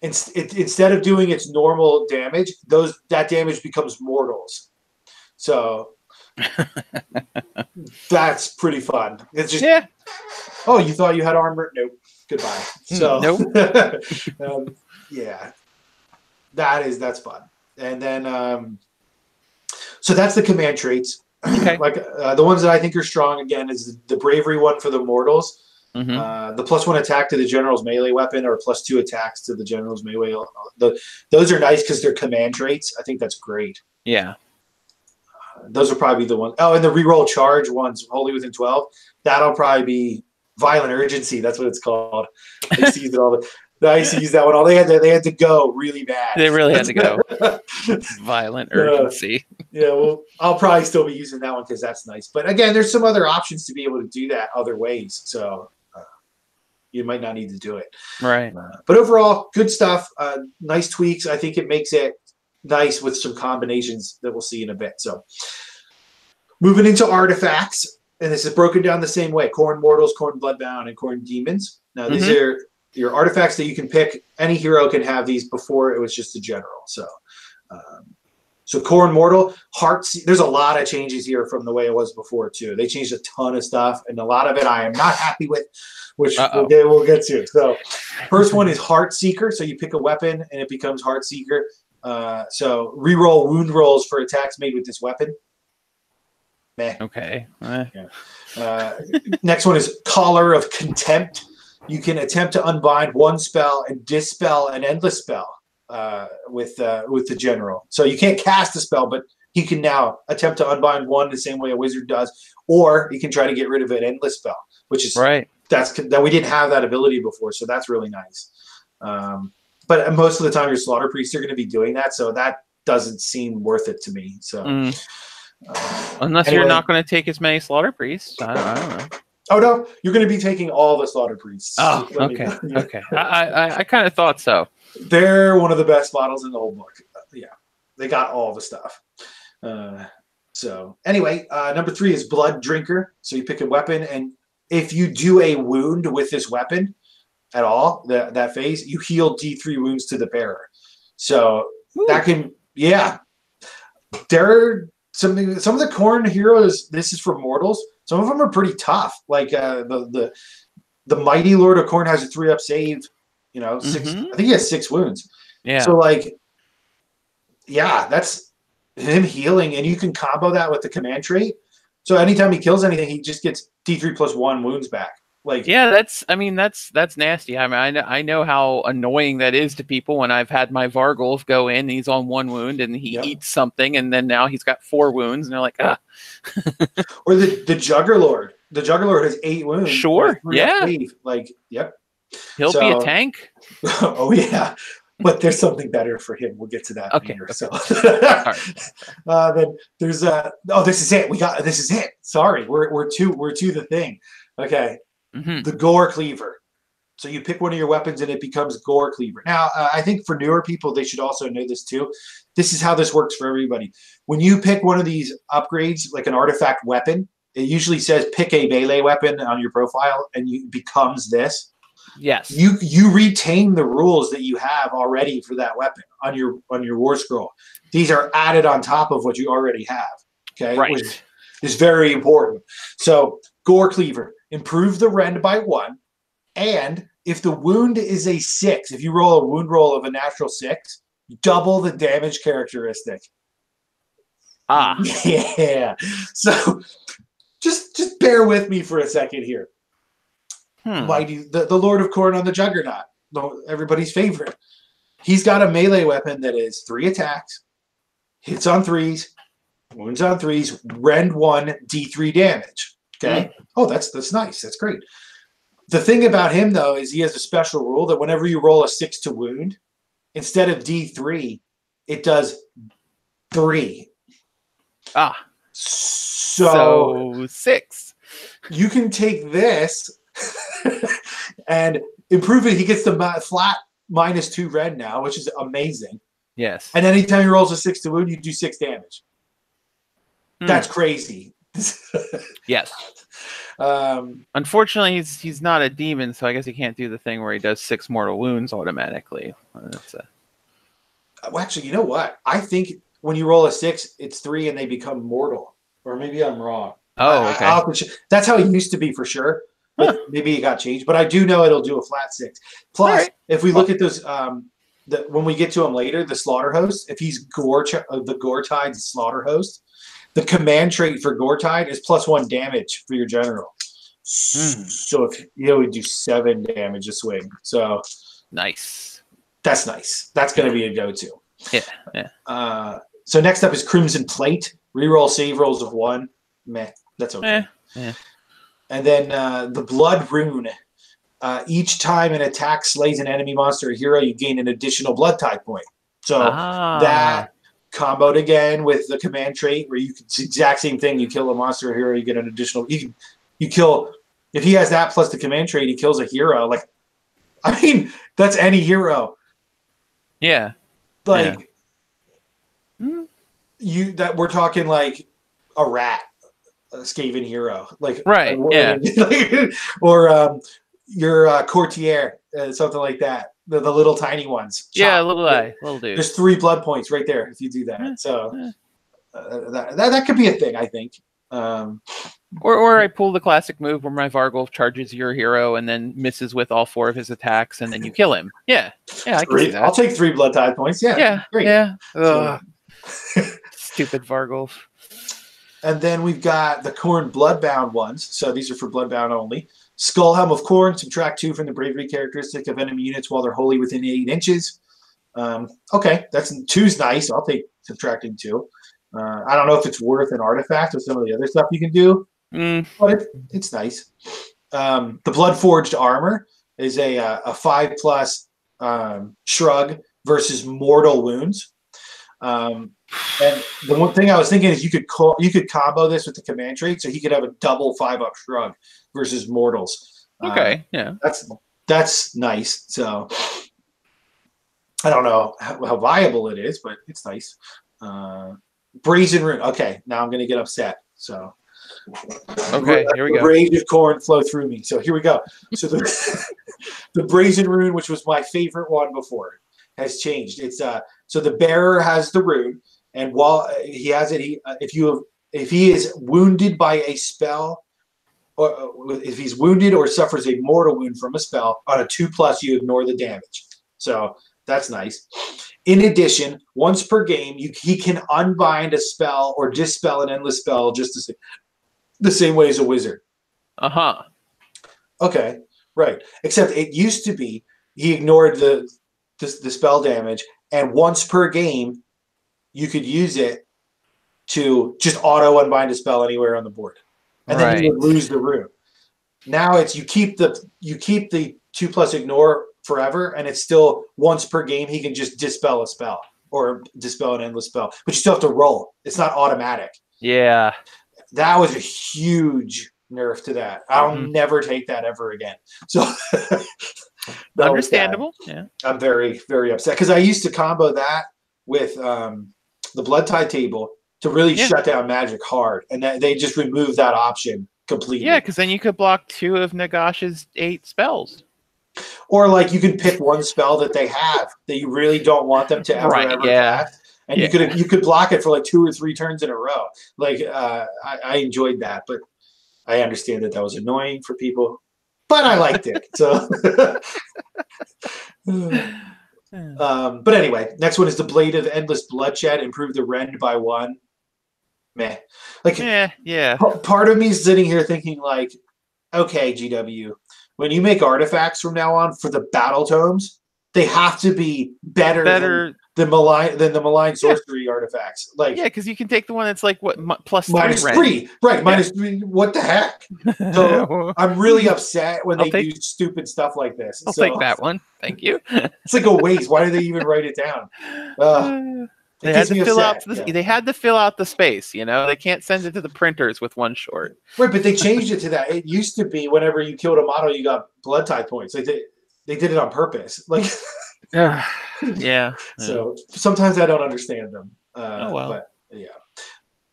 Instead of doing its normal damage, that damage becomes mortals. So that's pretty fun. It's just oh, you thought you had armor? Nope. Goodbye. So nope. Yeah, that's fun. And then so that's the command traits. Okay. Like the ones that I think are strong again is the bravery one for the mortals. The +1 attack to the general's melee weapon or +2 attacks to the general's melee. Those are nice because they're command traits. I think that's great. Yeah. Those will probably be the ones. Oh, and the reroll charge ones, wholly within 12. That'll probably be violent urgency. That's what it's called. I used to use it all I used to use that one all. They had to go really bad. They really had to go. Violent urgency. Yeah, well, I'll probably still be using that one because that's nice. But again, there's some other options to be able to do that other ways. So you might not need to do it. Right. But overall, good stuff. Nice tweaks. I think it makes it nice with some combinations that we'll see in a bit. So moving into artifacts, and this is broken down the same way. Khorne Mortals, Khorne Bloodbound, and Khorne Demons. Now, these are your artifacts that you can pick. Any hero can have these. Before it was just a general. So Khorne Mortal, there's a lot of changes here from the way it was before too. They changed a ton of stuff, and a lot of it I am not happy with, which we'll get to. So first one is Heart Seeker. So you pick a weapon and it becomes Heart Seeker. So reroll wound rolls for attacks made with this weapon. Meh. Okay. Next one is Collar of Contempt. You can attempt to unbind one spell and dispel an endless spell with the general. So you can't cast a spell, but he can now attempt to unbind one the same way a wizard does, or he can try to get rid of an endless spell, which is right. That we didn't have that ability before, so that's really nice. but most of the time your slaughter priests are going to be doing that, so that doesn't seem worth it to me. So unless anyway. you're not going to take as many slaughter priests, I don't know. Oh no, you're going to be taking all the slaughter priests. Oh, okay, okay. I kind of thought so. They're one of the best models in the whole book. Yeah, they got all the stuff. So anyway, number 3 is Blood Drinker. So you pick a weapon, and if you do a wound with this weapon at all, that phase, you heal D3 wounds to the bearer. So that can, there are some of the Khorne heroes. This is for mortals. Some of them are pretty tough. Like the Mighty Lord of Khorne has a 3-up save. You know, 6. I think he has 6 wounds. Yeah. So like, yeah, that's him healing, and you can combo that with the command trait. So anytime he kills anything, he just gets D3 plus 1 wounds back. Like, yeah, that's nasty. I mean, I know how annoying that is to people when I've had my Vargulf go in, he's on 1 wound, and he eats something, and then now he's got 4 wounds, and they're like, ah. Or the Juggerlord. The Juggerlord has 8 wounds. Sure, yeah. Like, yep. He'll be a tank. Oh yeah, but there's something better for him. We'll get to that later. Okay. So then there's this is it. This is it. Sorry, we're to the thing. Okay, the Gore Cleaver. So you pick one of your weapons and it becomes Gore Cleaver. Now I think for newer people they should also know this too. This is how this works for everybody. When you pick one of these upgrades, like an artifact weapon, it usually says pick a melee weapon on your profile, and it becomes this. Yes. You retain the rules that you have already for that weapon on your war scroll. These are added on top of what you already have. Okay. Right. Which is very important. So Gore Cleaver, improve the rend by 1. And if the wound is a 6, if you roll a wound roll of a natural 6, double the damage characteristic. Ah. Yeah. So just bear with me for a second here. Mighty, the Lord of Khorne on the Juggernaut, everybody's favorite. He's got a melee weapon that is 3 attacks, hits on 3s, wounds on 3s, rend 1, D3 damage. Okay. Oh, that's nice. That's great. The thing about him though is he has a special rule that whenever you roll a 6 to wound, instead of D3, it does 3. Ah. So 6. You can take this and improve it. He gets the flat -2 rend now, which is amazing. Yes. And anytime he rolls a 6 to wound, you do 6 damage. That's crazy. Yes. Unfortunately, he's not a demon, so I guess he can't do the thing where he does 6 mortal wounds automatically. Well, actually, you know what? I think when you roll a 6, it's 3 and they become mortal. Or maybe I'm wrong. Oh, okay. That's how it used to be for sure. But maybe it got changed. But I do know it'll do a flat 6. Plus, if we look at those, when we get to him later, the slaughter host, if he's the Gore-Tide slaughter host, the command trait for Gore-Tide is +1 damage for your general. So if would do 7 damage a swing. So nice. That's nice. That's going to be a go-to. Yeah. So next up is Crimson Plate. Reroll save rolls of 1. Meh. That's okay. Yeah. And then the Blood Rune. Each time an attack slays an enemy monster or hero, you gain an additional Blood Tide point. So that comboed again with the command trait, where it's the exact same thing. You kill a monster or hero, you get an additional. You kill if he has that plus the command trait, he kills a hero. Like, I mean, that's any hero. Yeah. Like we're talking like a rat. A Skaven hero, like right, yeah, or your courtier, something like that. The little tiny ones. Yeah, little dude. There's 3 blood points right there if you do that. So that could be a thing, I think. Or I pull the classic move where my Vargulf charges your hero and then misses with all 4 of his attacks, and then you kill him. Yeah, I can see that. I'll take 3 blood tide points. Yeah, great. Yeah. Stupid Vargulf. And then we've got the Khorne Bloodbound ones. So these are for Bloodbound only. Skullhelm of Khorne, subtract 2 from the bravery characteristic of enemy units while they're wholly within 8 inches. Okay, 2's nice. I'll take subtracting 2. I don't know if it's worth an artifact or some of the other stuff you can do, but it's nice. The Bloodforged Armor is a 5+ shrug versus mortal wounds. And the one thing I was thinking is you could combo this with the command trait, so he could have a double 5-up shrug versus mortals. Okay, yeah, that's nice. So I don't know how viable it is, but it's nice. Brazen Rune. Okay, now I'm going to get upset. So okay, here we go. Rage of Khorne flow through me. So here we go. So the Brazen Rune, which was my favorite one before, has changed. It's so the bearer has the rune, and while he has it, if he is wounded by a spell, or if he's wounded or suffers a mortal wound from a spell on a 2+, you ignore the damage. So that's nice. In addition, once per game, he can unbind a spell or dispel an endless spell just the same way as a wizard. Uh-huh. Okay, right. Except it used to be he ignored the spell damage, and once per game, you could use it to just auto unbind a spell anywhere on the board, and then you would lose the rune. Now it's you keep the 2+ ignore forever, and it's still once per game he can just dispel a spell or dispel an endless spell, but you still have to roll. It's not automatic. Yeah, that was a huge nerf to that. I'll never take that ever again. So understandable. Yeah, I'm very, very upset because I used to combo that with the Blood Tide table to really shut down magic hard, and they just removed that option completely. Yeah, because then you could block 2 of Nagash's 8 spells. Or like you can pick one spell that they have that you really don't want them to ever cast, and you could block it for like 2 or 3 turns in a row. Like I enjoyed that, but I understand that was annoying for people, but I liked it. So, but anyway, next one is the Blade of Endless Bloodshed. Improve the rend by 1. Meh. Like yeah. Part of me is sitting here thinking like, okay, GW. When you make artifacts from now on for the battle tomes, they have to be better than the malign sorcery artifacts. Like because you can take the one that's like what -3, right? -3. What the heck? So I'm really upset when they do stupid stuff like this. I'll take that one. Thank you. It's like a waste. Why do they even write it down? They had to fill out they had to fill out the space, They can't send it to the printers with one short. Right, but they changed it to that. It used to be whenever you killed a model, you got blood tide points. Like they did it on purpose. Like yeah. So sometimes I don't understand them. Oh well. But yeah.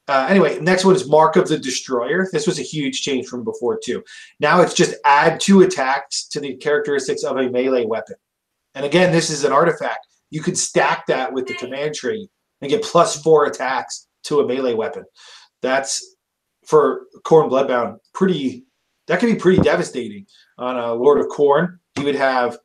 Anyway, next one is Mark of the Destroyer. This was a huge change from before too. Now it's just add 2 attacks to the characteristics of a melee weapon. And again, this is an artifact. You could stack that with the command trait and get +4 attacks to a melee weapon. That's for Khorne Bloodbound. That can be pretty devastating. On a Lord of Khorne, he would have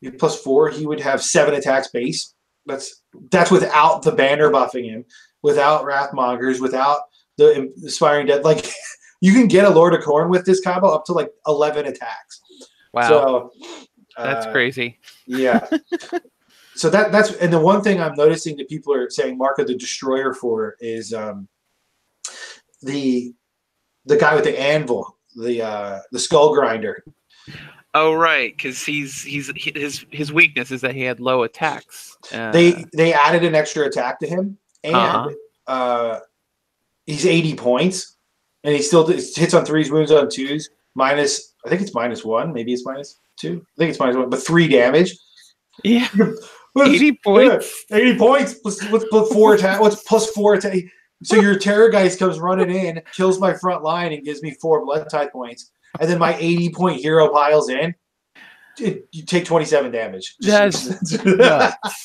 +4. He would have 7 attacks base. That's without the banner buffing him, without Wrathmongers, without the Inspiring Dead. Like you can get a Lord of Khorne with this combo up to like 11 attacks. Wow, so that's crazy. Yeah. So that's and the one thing I'm noticing that people are saying Mark of the Destroyer for is the guy with the anvil, the skull grinder. Oh right, because his weakness is that he had low attacks. They added an extra attack to him, and he's 80 points, and he still hits on 3s, wounds on 2s, minus. I think it's -1, maybe it's -2. I think it's -1, but 3 damage. Yeah. 80 points. 80 points. What's +4 attack? What's +4 attack? So your Terrorgeist comes running in, kills my front line, and gives me 4 blood tie points. And then my 80-point hero piles in. You take 27 damage. That's nuts.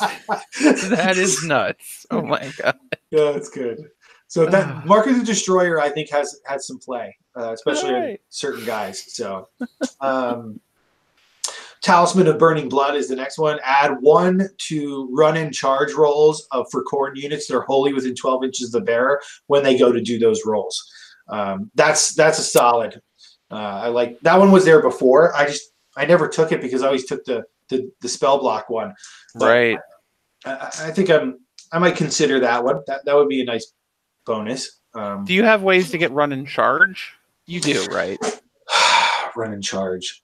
That is nuts. Oh my god. Yeah, that's good. So that Mark of the Destroyer, I think, has some play, especially in certain guys. So. Talisman of Burning Blood is the next one. Add 1 to run and charge rolls for Khorne units that are wholly within 12 inches of the bearer when they go to do those rolls. That's a solid. I like that one. Was there before? I never took it because I always took the spell block one. But right. I think I might consider that one. That would be a nice bonus. Do you have ways to get run and charge? You do, right? Run and charge.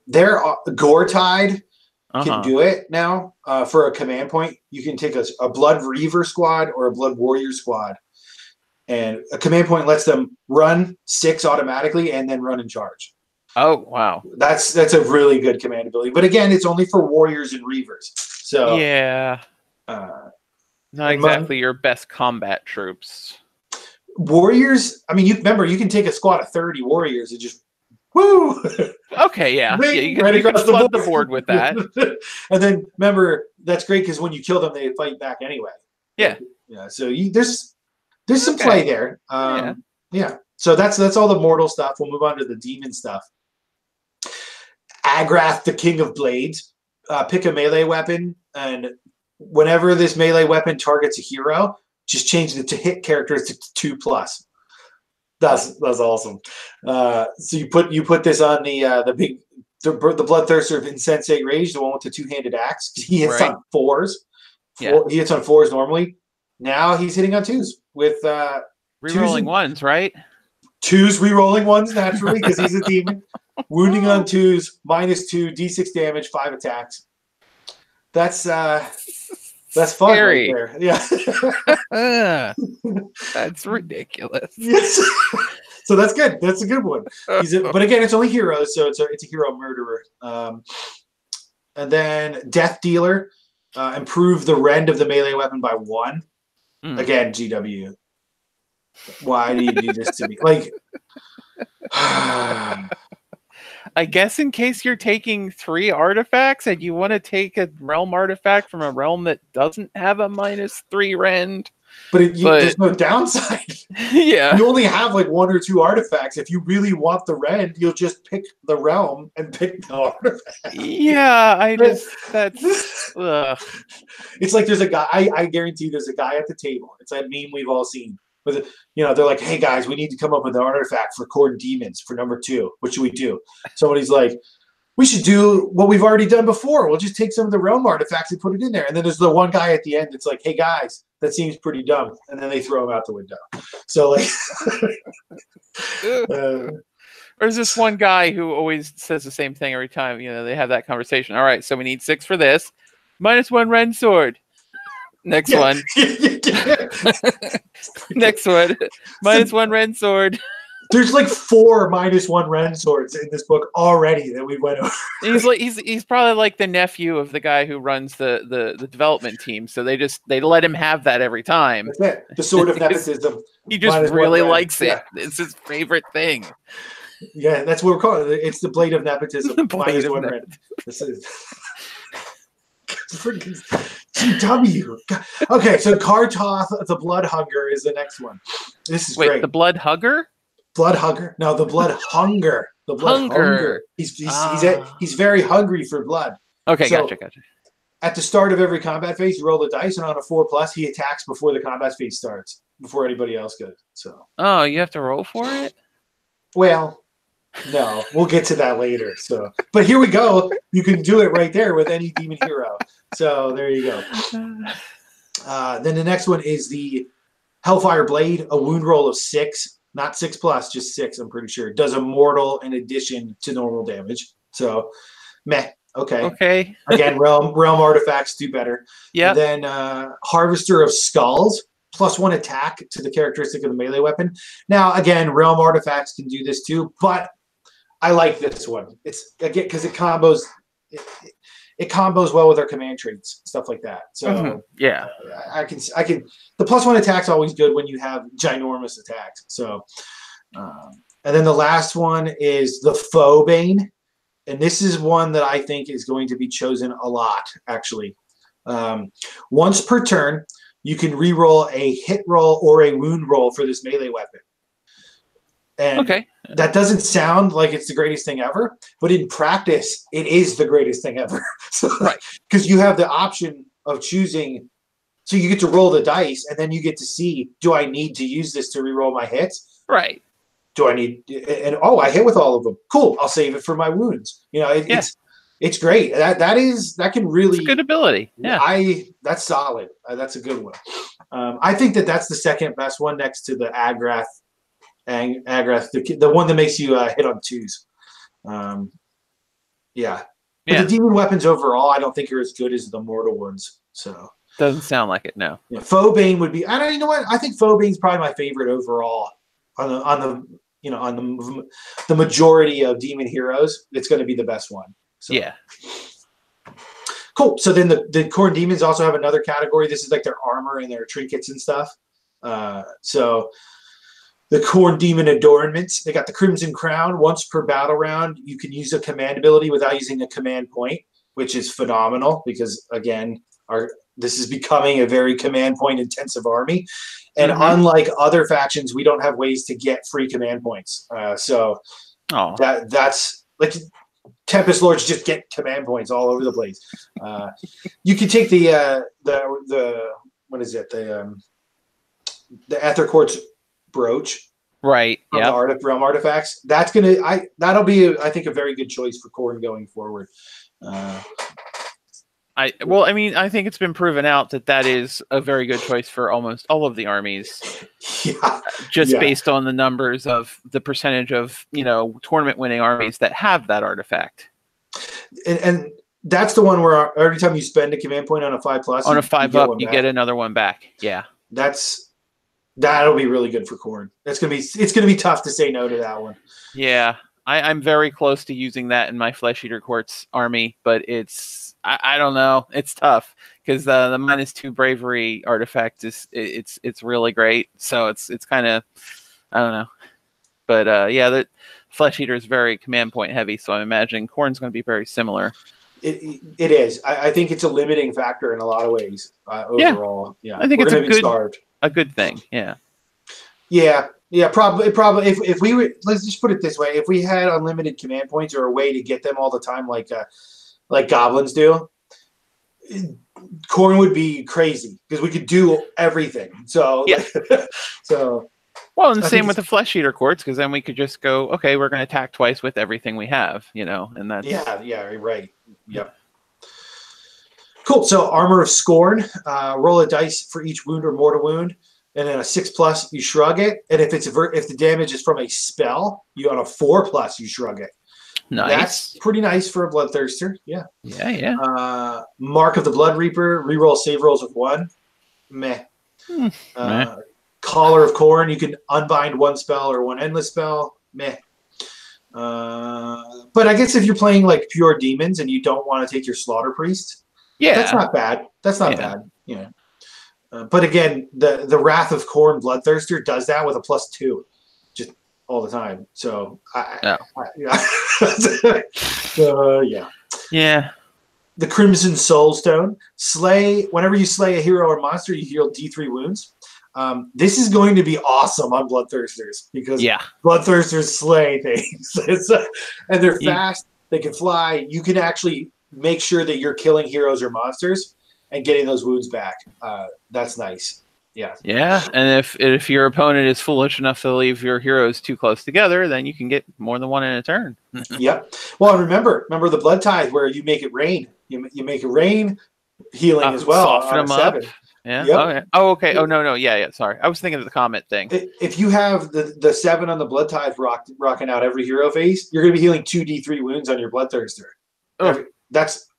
There, Gore Tide can do it now for a command point. You can take a Blood Reaver squad or a Blood Warrior squad, and a command point lets them run 6 automatically and then run and charge. Oh, wow. That's a really good command ability. But again, it's only for warriors and reavers. So yeah, not exactly your best combat troops. Warriors, I mean, you can take a squad of 30 warriors and just woo. Okay, yeah. Right, You can, right across flood the board with that. And then remember, that's great because when you kill them, they fight back anyway. Yeah. Yeah. So there's some play there. Yeah. So that's all the mortal stuff. We'll move on to the demon stuff. Agrath, the King of Blades. Pick a melee weapon, and whenever this melee weapon targets a hero, just change it to hit characteristic to 2+. That's awesome. So you put this on the Bloodthirster of Insensate Rage, the one with the 2-handed axe. He hits on 4s. He hits on 4s normally. Now he's hitting on 2s with rerolling 1s, right? 2s rerolling 1s naturally because he's a demon. Wounding on 2s, -2, D6 damage, 5 attacks. That's fun scary. right there. Yeah. That's ridiculous. Yes. So that's good. That's a good one. But again, it's only heroes, so it's a hero murderer. And then Death Dealer, improve the rend of the melee weapon by 1. Again, GW. Why do you do this to me? Like, I guess in case you're taking 3 artifacts and you want to take a realm artifact from a realm that doesn't have a -3 rend. But there's no downside. Yeah. You only have like 1 or 2 artifacts. If you really want the rend, you'll just pick the realm and pick the artifact. Yeah, It's like there's a guy, I guarantee there's a guy at the table. It's that meme we've all seen. They're like, hey guys, we need to come up with an artifact for Khorne Demons for number 2. What should we do? Somebody's like, we should do what we've already done before. We'll just take some of the realm artifacts and put it in there. And then there's the one guy at the end that's like, hey guys, that seems pretty dumb. And then they throw him out the window. So like, there's this one guy who always says the same thing every time. They have that conversation. All right, so we need 6 for this. -1 rend sword. Next one. Next one. -1 rend sword. There's like 4 -1 rend swords in this book already that we went over. He's probably like the nephew of the guy who runs the development team. So they let him have that every time. That's it. The sword of nepotism. He just really likes it. It's his favorite thing. Yeah, that's what we're calling it. It's the blade of nepotism. -1 rend. This is freaking GW. Okay, so Kartoth, the Blood Hugger, is the next one. This is great. The Blood Hugger? Blood Hugger. No, the Blood Hunger. The Blood Hunger. He's very hungry for blood. Okay, so, gotcha. At the start of every combat phase, you roll the dice, and on a 4+, he attacks before the combat phase starts, before anybody else goes. So. Oh, you have to roll for it? Well, no, we'll get to that later. So, but here we go. You can do it right there with any demon hero. So there you go. Then the next one is the Hellfire Blade, a wound roll of 6, not 6+, just 6. I'm pretty sure. It does a mortal in addition to normal damage. So, meh. Okay. Again, realm artifacts do better. Yeah. Then Harvester of Skulls, +1 attack to the characteristic of the melee weapon. Now, again, realm artifacts can do this too, but I like this one. It's again because it combos well with our command traits, stuff like that. So yeah, I can. The +1 attack's always good when you have ginormous attacks. So, and then the last one is the Foebane, and this is one that I think is going to be chosen a lot. Actually, once per turn, you can reroll a hit roll or a wound roll for this melee weapon. And that doesn't sound like it's the greatest thing ever, but in practice, it is the greatest thing ever. So, right. Because you have the option of choosing. So you get to roll the dice, and then you get to see, do I need to use this to reroll my hits? Right. Do I need, and I hit with all of them. Cool. I'll save it for my wounds. It's great. That can really. It's a good ability. Yeah. That's solid. That's a good one. I think that's the second best one next to the Agrath. Agrath, the one that makes you hit on 2s. Yeah. But the demon weapons overall, I don't think are as good as the mortal ones. So doesn't sound like it. No. Yeah, Foe Bane would be. I don't. You know what? I think Foe Bane's probably my favorite overall on the majority of demon heroes. It's going to be the best one. So. Yeah. Cool. So then the Khorne demons also have another category. This is like their armor and their trinkets and stuff. So the Khorne demon adornments. They got the Crimson Crown. Once per battle round, you can use a command ability without using a command point, which is phenomenal because again, this is becoming a very command point intensive army. And unlike other factions, we don't have ways to get free command points. So that's like Tempest Lords just get command points all over the place. You can take the what is it? The Ether Quartz brooch. Right. Yeah. The realm artifacts. That'll be I think a very good choice for Khorne going forward. I think it's been proven out that is a very good choice for almost all of the armies. Yeah. Based on the numbers of the percentage of, tournament winning armies that have that artifact. And that's the one where every time you spend a command point on a 5+, on a 5+ you get another one back. Yeah. That'll be really good for Khorne. It's gonna be tough to say no to that one. Yeah. I'm very close to using that in my Flesh Eater Quartz army, but I don't know. It's tough because the -2 bravery artifact it's really great. So it's kind of, I don't know, but the Flesh Eater is very command point heavy. So I'm imagining Khorne's going to be very similar. It is. I think it's a limiting factor in a lot of ways overall. Yeah. I think it's a good thing. Yeah. Yeah. Yeah, probably. If we were, let's just put it this way: if we had unlimited command points or a way to get them all the time, like goblins do, Khorne would be crazy because we could do everything. So yeah. Well, and the same with the Flesh Eater Quartz, because then we could just go, okay, we're going to attack twice with everything we have, and that's right. Yep. Cool. So Armor of Scorn, roll a dice for each wound or mortal wound. And then a 6+, you shrug it. And if the damage is from a spell, you on a 4+, you shrug it. Nice. That's pretty nice for a Bloodthirster. Yeah. Yeah. Mark of the Blood Reaper, reroll save rolls of 1. Meh. Collar of Khorne, you can unbind 1 spell or 1 endless spell. Meh. But I guess if you're playing like pure demons and you don't want to take your Slaughter Priest, that's not bad. That's not bad. Yeah. But again, the Wrath of Khorne Bloodthirster does that with a +2, just all the time. So, yeah. The Crimson Soulstone. Whenever you slay a hero or monster, you heal D3 wounds. This is going to be awesome on Bloodthirsters because Bloodthirsters slay things. And they're fast. They can fly. You can actually make sure that you're killing heroes or monsters and getting those wounds back. That's nice. Yeah. Yeah. And if your opponent is foolish enough to leave your heroes too close together, then you can get more than one in a turn. Yep. Well, and remember the Blood Tithe where you make it rain. You make it rain healing as well. Soften them up. Yeah. Yep. Okay. Oh, okay. Oh, no. Yeah. Sorry. I was thinking of the comment thing. If you have the 7 on the Blood Tithe rocking out every hero phase, you're going to be healing 2 D3 wounds on your Bloodthirster. Oh. That's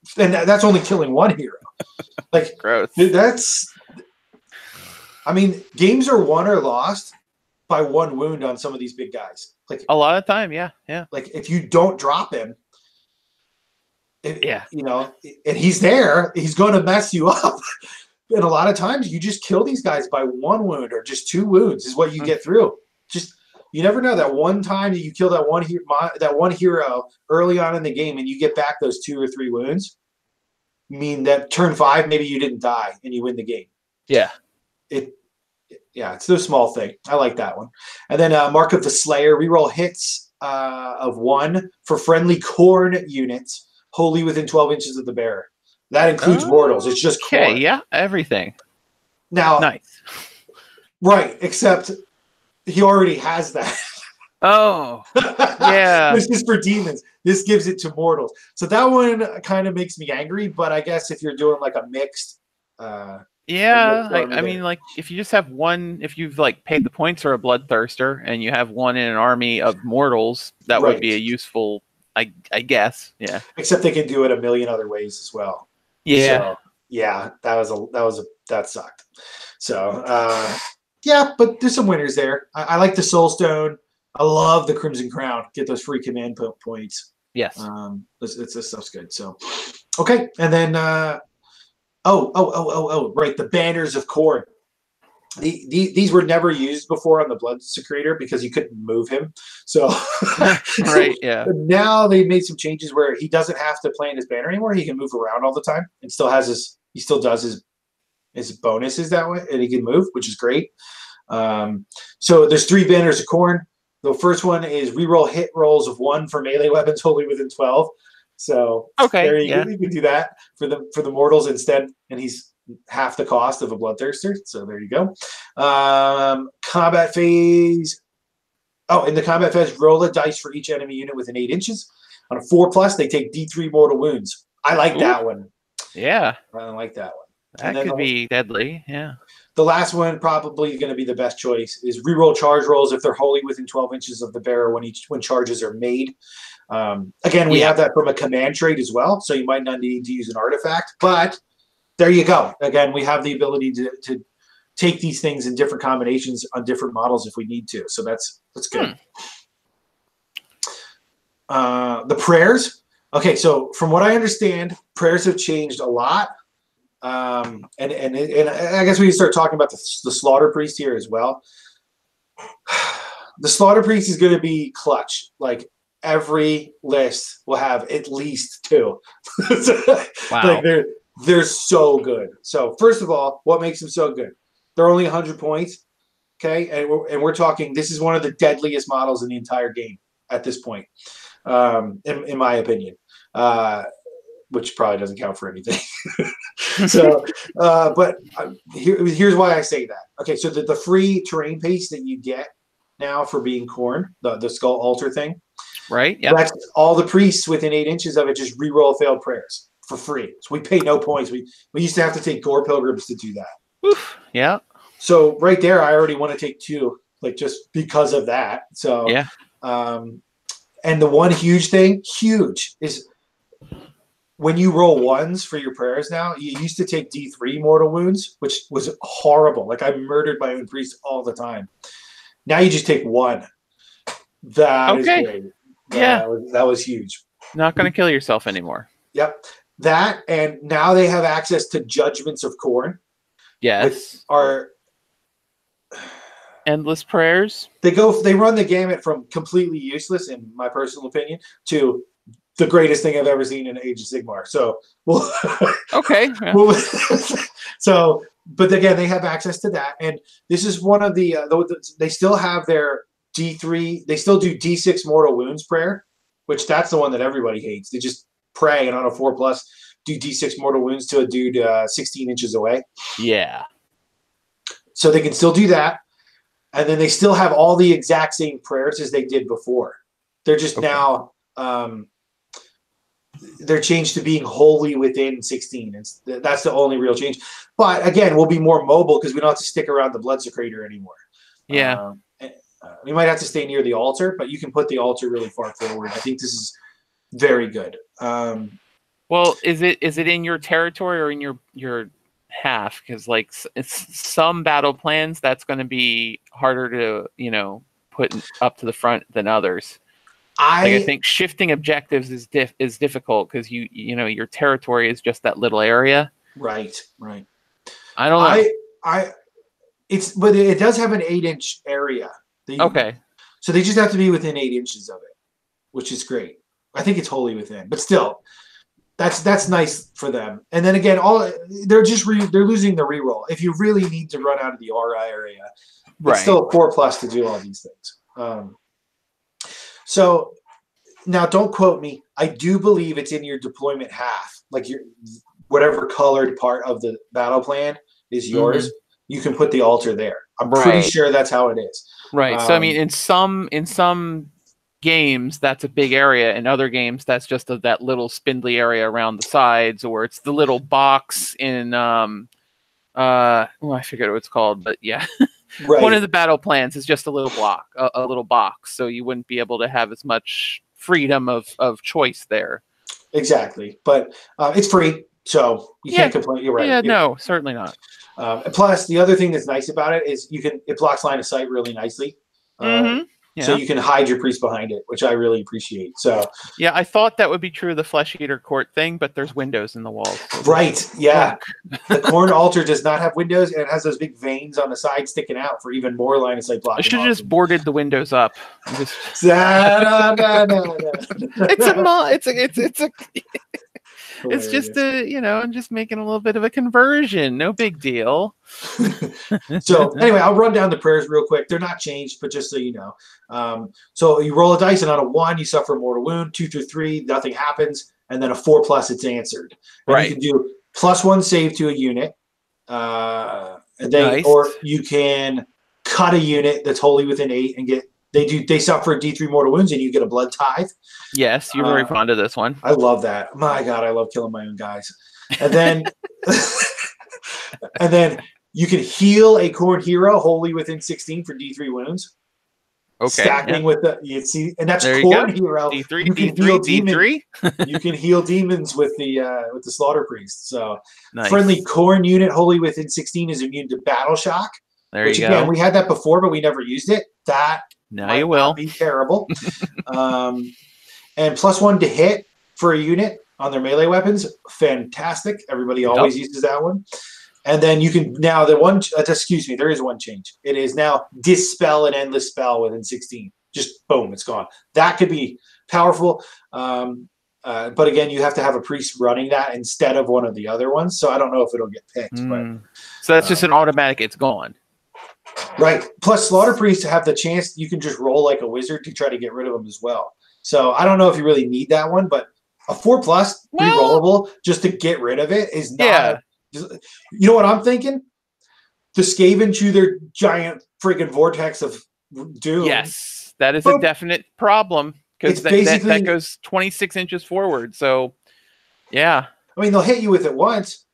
only killing 1 hero. Like, gross. Games are won or lost by 1 wound on some of these big guys. Like a lot of time, yeah. Like if you don't drop him, and he's there, he's going to mess you up. And a lot of times, you just kill these guys by 1 wound or just 2 wounds is what you get through. Just you never know that one time that you kill that one hero early on in the game, and you get back those 2 or 3 wounds. Mean that turn 5 maybe you didn't die and you win the game. Yeah. It's no small thing. I like that one. And then Mark of the Slayer, reroll hits of 1 for friendly Khorne units wholly within 12 inches of the bearer. That includes mortals. It's just Khorne. Okay, yeah, everything. Now, nice. Right, except he already has that. Oh, yeah. This is for demons. This gives it to mortals. So that one kind of makes me angry, but I guess if you're doing like a mixed if you just have 1, if you've like paid the points for a Bloodthirster and you have 1 in an army of mortals, that would be a useful I guess. Yeah. Except they can do it a million other ways as well. Yeah. So, yeah, that sucked. So yeah, but there's some winners there. I like the Soul Stone. I love the Crimson Crown. Get those free command points. Yes. This stuff's good. So okay, and then right, the Banners of Khorne. These were never used before on the Blood Secretor because you couldn't move him. So right, yeah. But now they made some changes where he doesn't have to play in his banner anymore. He can move around all the time and still does his bonuses that way, and he can move, which is great. So there's 3 Banners of Khorne. The first one is reroll hit rolls of 1 for melee weapons wholly within 12. So okay, you can do that for the mortals instead, and he's half the cost of a Bloodthirster. So there you go. Combat phase. Oh, in the combat phase, roll a dice for each enemy unit within 8 inches. On a 4+, they take D3 mortal wounds. I like that one. Yeah, I like that one. That could be deadly. Yeah. The last one, probably going to be the best choice, is reroll charge rolls if they're wholly within 12 inches of the bearer when charges are made. Again, we have that from a command trait as well, so you might not need to use an artifact, but there you go. Again, we have the ability to take these things in different combinations on different models if we need to. So that's good. The prayers. Okay, so from what I understand, prayers have changed a lot. And I guess we can start talking about the Slaughter Priest here as well. The Slaughter Priest is going to be clutch. Like every list will have at least 2. Wow. Like they're so good. So first of all, what makes them so good? They're only 100 points. Okay, and we're talking. This is one of the deadliest models in the entire game at this point, in my opinion. Which probably doesn't count for anything. So, but here's why I say that. Okay, so the free terrain paste that you get now for being Khorne, the skull altar thing, right? Yeah, that's all the priests within 8 inches of it just reroll failed prayers for free. So we pay no points. We used to have to take gore pilgrims to do that. Oof, yeah. So right there, I already want to take 2, like just because of that. So yeah. And the one huge thing, is when you roll 1s for your prayers now, you used to take D3 mortal wounds, which was horrible. Like I murdered my own priest all the time. Now you just take 1. That is great. That was huge. Not going to kill yourself anymore. Yep. That, and now they have access to Judgments of Khorne. Yes. Are endless prayers. They run the gamut from completely useless, in my personal opinion, to the greatest thing I've ever seen in Age of Sigmar. So, okay. Yeah. So, but again, they have access to that, and this is one of the. They still have their D3. They still do D6 mortal wounds prayer, which that's the one that everybody hates. They just pray and on a 4+, do D6 mortal wounds to a dude 16 inches away. Yeah. So they can still do that, and then they still have all the exact same prayers as they did before. They're just now. They're changed to being wholly within 16. That's the only real change. But again, we'll be more mobile because we don't have to stick around the Blood Secretor anymore. Yeah. We might have to stay near the altar, but you can put the altar really far forward. I think this is very good. Well, is it in your territory or in your half? Because like some battle plans, that's going to be harder to put up to the front than others. I think shifting objectives is difficult because your territory is just that little area. Right. I don't know. But it does have an 8-inch area. Okay. So they just have to be within 8 inches of it, which is great. I think it's wholly within, but still, that's nice for them. And then again, they're losing the reroll. If you really need to run out of the RI area, it's still a 4+ to do all these things. So now don't quote me. I do believe it's in your deployment half, like your whatever colored part of the battle plan is yours. Mm-hmm. You can put the altar there. I'm pretty sure that's how it is. Right. So I mean, in some games that's a big area. In other games that's just that little spindly area around the sides, or it's the little box in I forget what it's called, but yeah. Right. One of the battle plans is just a little block, a little box, so you wouldn't be able to have as much freedom of choice there. Exactly, but it's free, so you can't complain. You're right. Yeah, no, certainly not. Plus, the other thing that's nice about it is it blocks line of sight really nicely. So you can hide your priest behind it, which I really appreciate. So yeah, I thought that would be true of the Flesh Eater Court thing, but there's windows in the walls. So right, yeah. The Khorne altar does not have windows, and it has those big veins on the side sticking out for even more line of sight blocking. I should have just boarded the windows up. Just... no. It's just I'm just making a little bit of a conversion. No big deal. So anyway, I'll run down the prayers real quick. They're not changed, but just so you know. So you roll a dice, and on a 1, you suffer a mortal wound. 2 through 3, nothing happens, and then a 4+, it's answered. And right. You can do +1 save to a unit, and then nice. Or you can cut a unit that's wholly within 8 and get. They suffer D3 mortal wounds, and you get a blood tithe. Yes, you're very fond of this one. I love that. My God, I love killing my own guys. And then, and then you can heal a Khorne hero wholly within 16 for D3 wounds. Okay. Stacking with and that's there Khorne hero. D3, you can D3, D3. You can heal demons with the Slaughter Priest. So nice. Friendly Khorne unit wholly within 16 is immune to battle shock. There you go. Again, we had that before, but we never used it. That now you will be terrible. And +1 to hit for a unit on their melee weapons. Fantastic. Everybody always uses that one. And then you can now there is one change. It is now dispel an endless spell within 16. Just boom, it's gone. That could be powerful. But again, you have to have a priest running that instead of one of the other ones. So I don't know if it'll get picked. But, so that's just an automatic. It's gone. Right. Plus, Slaughter Priests have the chance. You can just roll like a wizard to try to get rid of them as well. So I don't know if you really need that one, but a 4+ rerollable just to get rid of it is not. Yeah. You know what I'm thinking? To Skaven through their giant freaking vortex of doom. Yes, that is a definite problem because that goes 26 inches forward. So, yeah. I mean, they'll hit you with it once,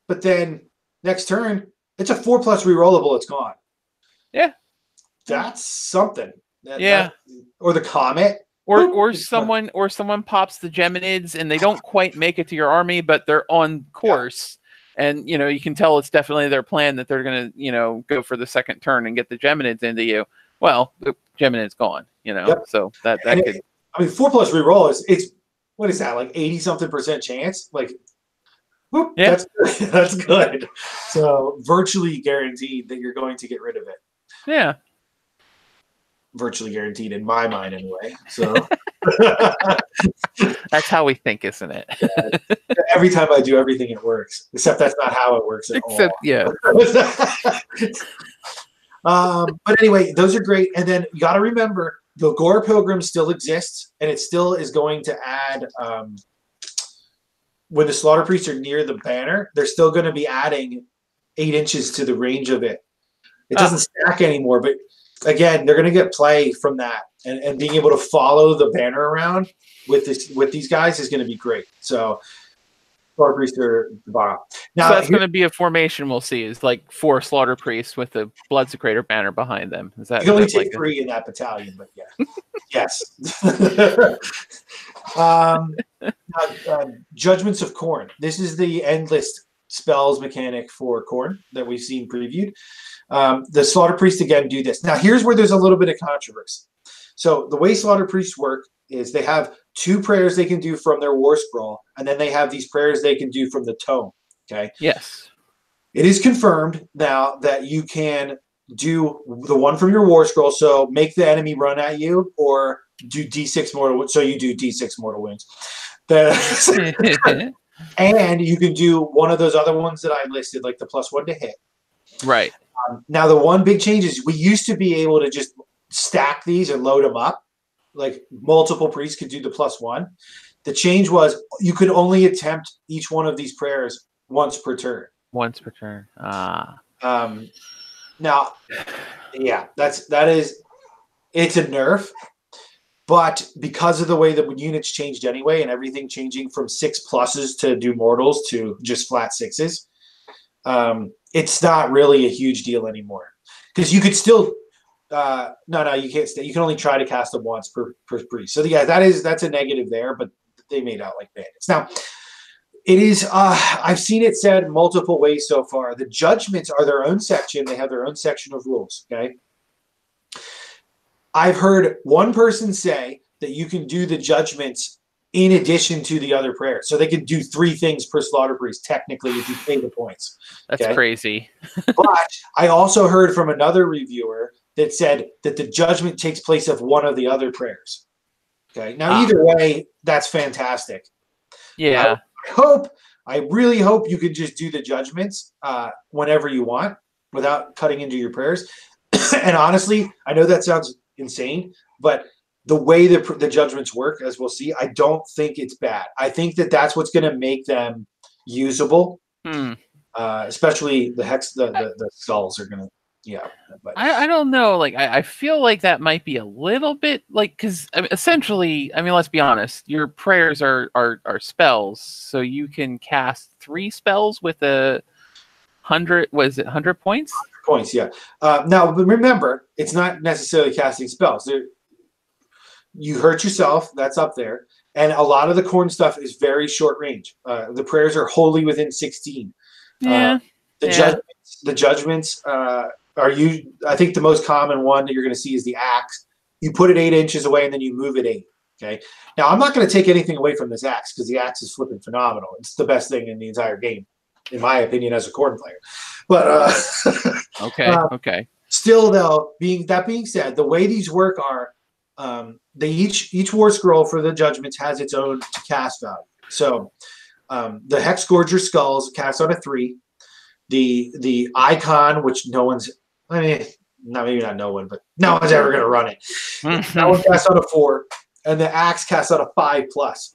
but then next turn, it's a 4+ rerollable. It's gone. Yeah. That's something. Yeah. Or the comet. Or someone pops the Geminids and they don't quite make it to your army, but they're on course. And, you can tell it's definitely their plan that they're going to, go for the second turn and get the Geminids into you. Well, the Geminid's gone, so that could. 4+ reroll it's what is that, like 80-something% chance? Like, whoop, yeah. That's good. So virtually guaranteed that you're going to get rid of it. Yeah. Virtually guaranteed in my mind anyway. So that's how we think, isn't it? Every time I do everything, it works. Except that's not how it works at all. Yeah. But anyway, those are great. And then you got to remember, the Gore Pilgrim still exists, and it still is going to add. When the Slaughter Priests are near the banner, they're still going to be adding 8 inches to the range of it. It doesn't stack anymore, but again, they're going to get play from that, and being able to follow the banner around with these guys is going to be great. So, Slaughter Priests are the bottom. Now, so that's going to be a formation we'll see is like 4 Slaughter Priests with the Blood Secrator banner behind them. Is that? You can only take 3 in that battalion, but yeah, yes. Judgments of Khorne. This is the endless spells mechanic for Khorne that we've seen previewed. The Slaughter Priests again do this. Now here's where there's a little bit of controversy. So the way Slaughter Priests work is they have 2 prayers they can do from their War Scroll, and then they have these prayers they can do from the tome. Okay. Yes. It is confirmed now that you can do the one from your War Scroll. So make the enemy run at you, or do D6 mortal wounds. So you do D6 mortal wounds. And you can do one of those other ones that I listed, like the +1 to hit. Right. Now, the one big change is we used to be able to just stack these and load them up. Like multiple priests could do the +1. The change was you could only attempt each one of these prayers once per turn. Once per turn. Now, yeah, it's a nerf. But because of the way that units changed anyway, and everything changing from 6+ to do mortals to just flat 6s, it's not really a huge deal anymore. Because you could still No, you can't stay. You can only try to cast them once per priest. So yeah, that's a negative there, but they made out like bandits. Now, it is. I've seen it said multiple ways so far. The judgments are their own section. They have their own section of rules. Okay. I've heard one person say that you can do the judgments in addition to the other prayers. So they can do 3 things per slaughter priest, technically, if you pay the points. That's crazy. But I also heard from another reviewer that said that the judgment takes place of one of the other prayers. Okay. Now, either way, that's fantastic. Yeah. I really hope you can just do the judgments whenever you want without cutting into your prayers. And honestly, I know that sounds insane, but the way the judgments work, as we'll see, I don't think it's bad. I think that that's what's going to make them usable. Especially the hex, the skulls are going to, yeah. But I don't know. Like, I feel like that might be a little bit like, because essentially, I mean, let's be honest, your prayers are spells, so you can cast 3 spells with 100. Was it 100 points? 100 points, yeah. Now, but remember, it's not necessarily casting spells. You hurt yourself, that's up there. And a lot of the Khorne stuff is very short range. The prayers are wholly within 16. Yeah. The judgments are I think the most common one that you're going to see is the axe. You put it 8 inches away and then you move it 8. Okay. Now, I'm not going to take anything away from this axe because the axe is flipping phenomenal. It's the best thing in the entire game, in my opinion, as a Khorne player. But okay. Still, though, being said, the way these work are, they each war scroll for the judgments has its own cast value. So the Hex Gorger Skulls cast on a 3. The icon, which no one's, I mean, maybe not no one, but no one's ever going to run it. That one casts on a 4, and the axe casts on a 5+.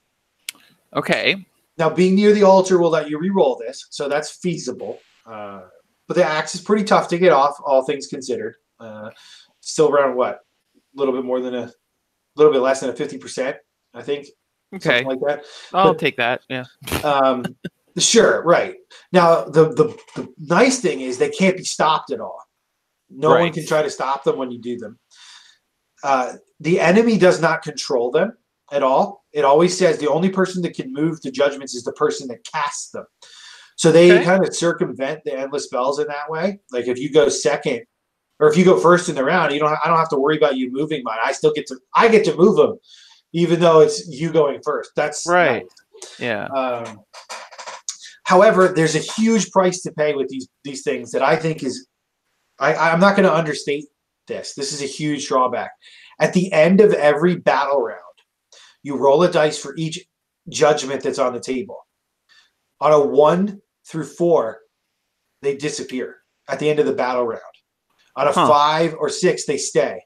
Okay. Now, being near the altar will let you re-roll this, so that's feasible. But the axe is pretty tough to get off, all things considered. Still around what? A little bit less than a 50%, I think. Okay. Something like that. I'll take that. Yeah. Sure. Right. Now, the nice thing is they can't be stopped at all. No one can try to stop them when you do them. The enemy does not control them at all. It always says the only person that can move the judgments is the person that casts them. So they kind of circumvent the endless spells in that way. Like if you go second, or if you go first in the round, I don't have to worry about you moving mine. I get to move them, even though it's you going first. That's right. Nice. Yeah. However, there's a huge price to pay with these things that I think is, I'm not going to understate this. This is a huge drawback. At the end of every battle round, you roll a dice for each judgment that's on the table. On a 1 through 4, they disappear at the end of the battle round. On a 5 or 6, they stay.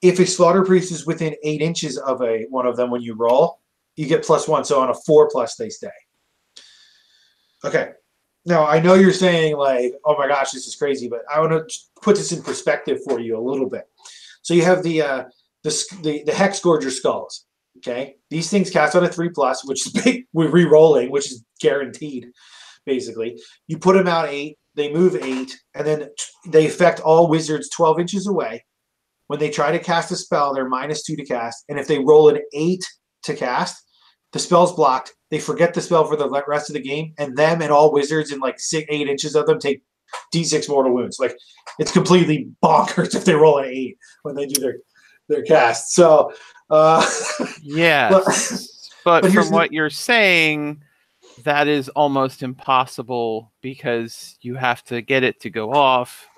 If a slaughter priest is within 8 inches of one of them when you roll, you get +1. So on a 4+, they stay. Okay. Now, I know you're saying like, oh my gosh, this is crazy, but I want to put this in perspective for you a little bit. So you have the Hex Gorger Skulls. Okay. These things cast on a 3+, which is big. We're re-rolling, which is guaranteed, basically. You put them out 8, they move 8, and then they affect all wizards 12 inches away. When they try to cast a spell, they're -2 to cast. And if they roll an 8 to cast, the spell's blocked. They forget the spell for the rest of the game, and them and all wizards in like 8 inches of them take D6 mortal wounds. Like it's completely bonkers if they roll an 8 when they do their cast. So yeah, but from what you're saying, that is almost impossible because you have to get it to go off,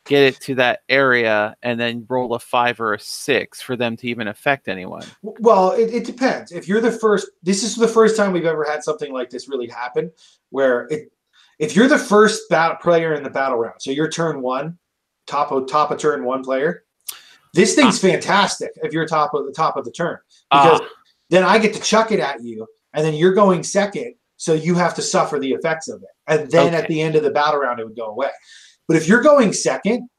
get it to that area, and then roll a 5 or a 6 for them to even affect anyone. Well, it depends. If you're the first, this is the first time we've ever had something like this really happen, where if you're the first player in the battle round, so you're turn 1, top of turn 1 player, this thing's fantastic if you're top of the turn, because then I get to chuck it at you, and then you're going second, so you have to suffer the effects of it, and then at the end of the battle round, it would go away. But if you're going second,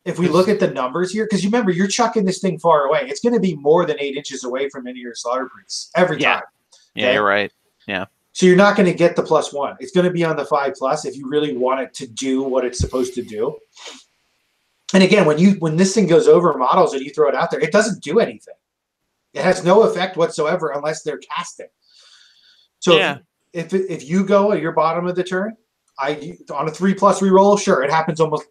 if we look at the numbers here, because you remember, you're chucking this thing far away. It's going to be more than 8 inches away from any of your slaughter priests every time. Yeah, okay? You're right. Yeah. So you're not going to get the +1. It's going to be on the 5+ if you really want it to do what it's supposed to do. And again, when this thing goes over models and you throw it out there, it doesn't do anything. It has no effect whatsoever unless they're casting. So yeah. if you go at your bottom of the turn, on a 3+ reroll, sure, it happens almost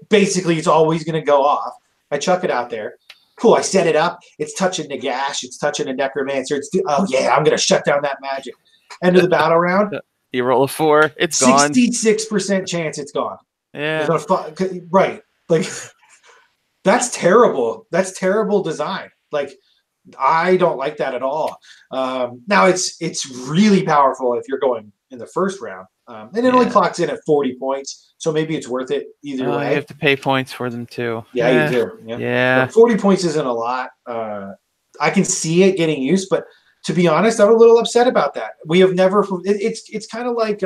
basically it's always going to go off. I chuck it out there. Cool, I set it up. It's touching Nagash. It's touching a Necromancer. Oh yeah, I'm going to shut down that magic. End of the battle round. You roll a 4, it's gone. 66% chance it's gone. Yeah. Right. Like that's terrible. That's terrible design. Like I don't like that at all. Now it's really powerful if you're going in the first round. And it only clocks in at 40 points. So maybe it's worth it either way. You have to pay points for them too. Yeah, you do. Yeah. But 40 points isn't a lot. I can see it getting used, but to be honest, I'm a little upset about that. We have never. It's kind of like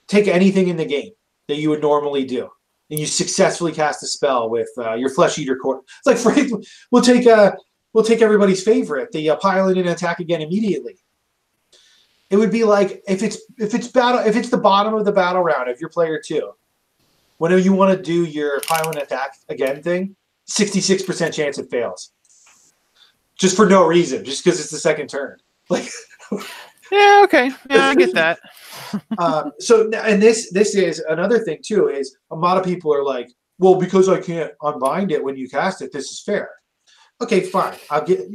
take anything in the game that you would normally do, and you successfully cast a spell with your Flesh Eater Core. It's like we'll take everybody's favorite, the pile in and attack again immediately. It would be like if it's the bottom of the battle round, if you're player 2, whenever you want to do your pile and attack again thing, 66% chance it fails. Just for no reason, just because it's the second turn. Like, yeah, okay, yeah, I get that. So, and this is another thing too. Is a lot of people are like, well, because I can't unbind it when you cast it, this is fair. Okay, fine. I'll get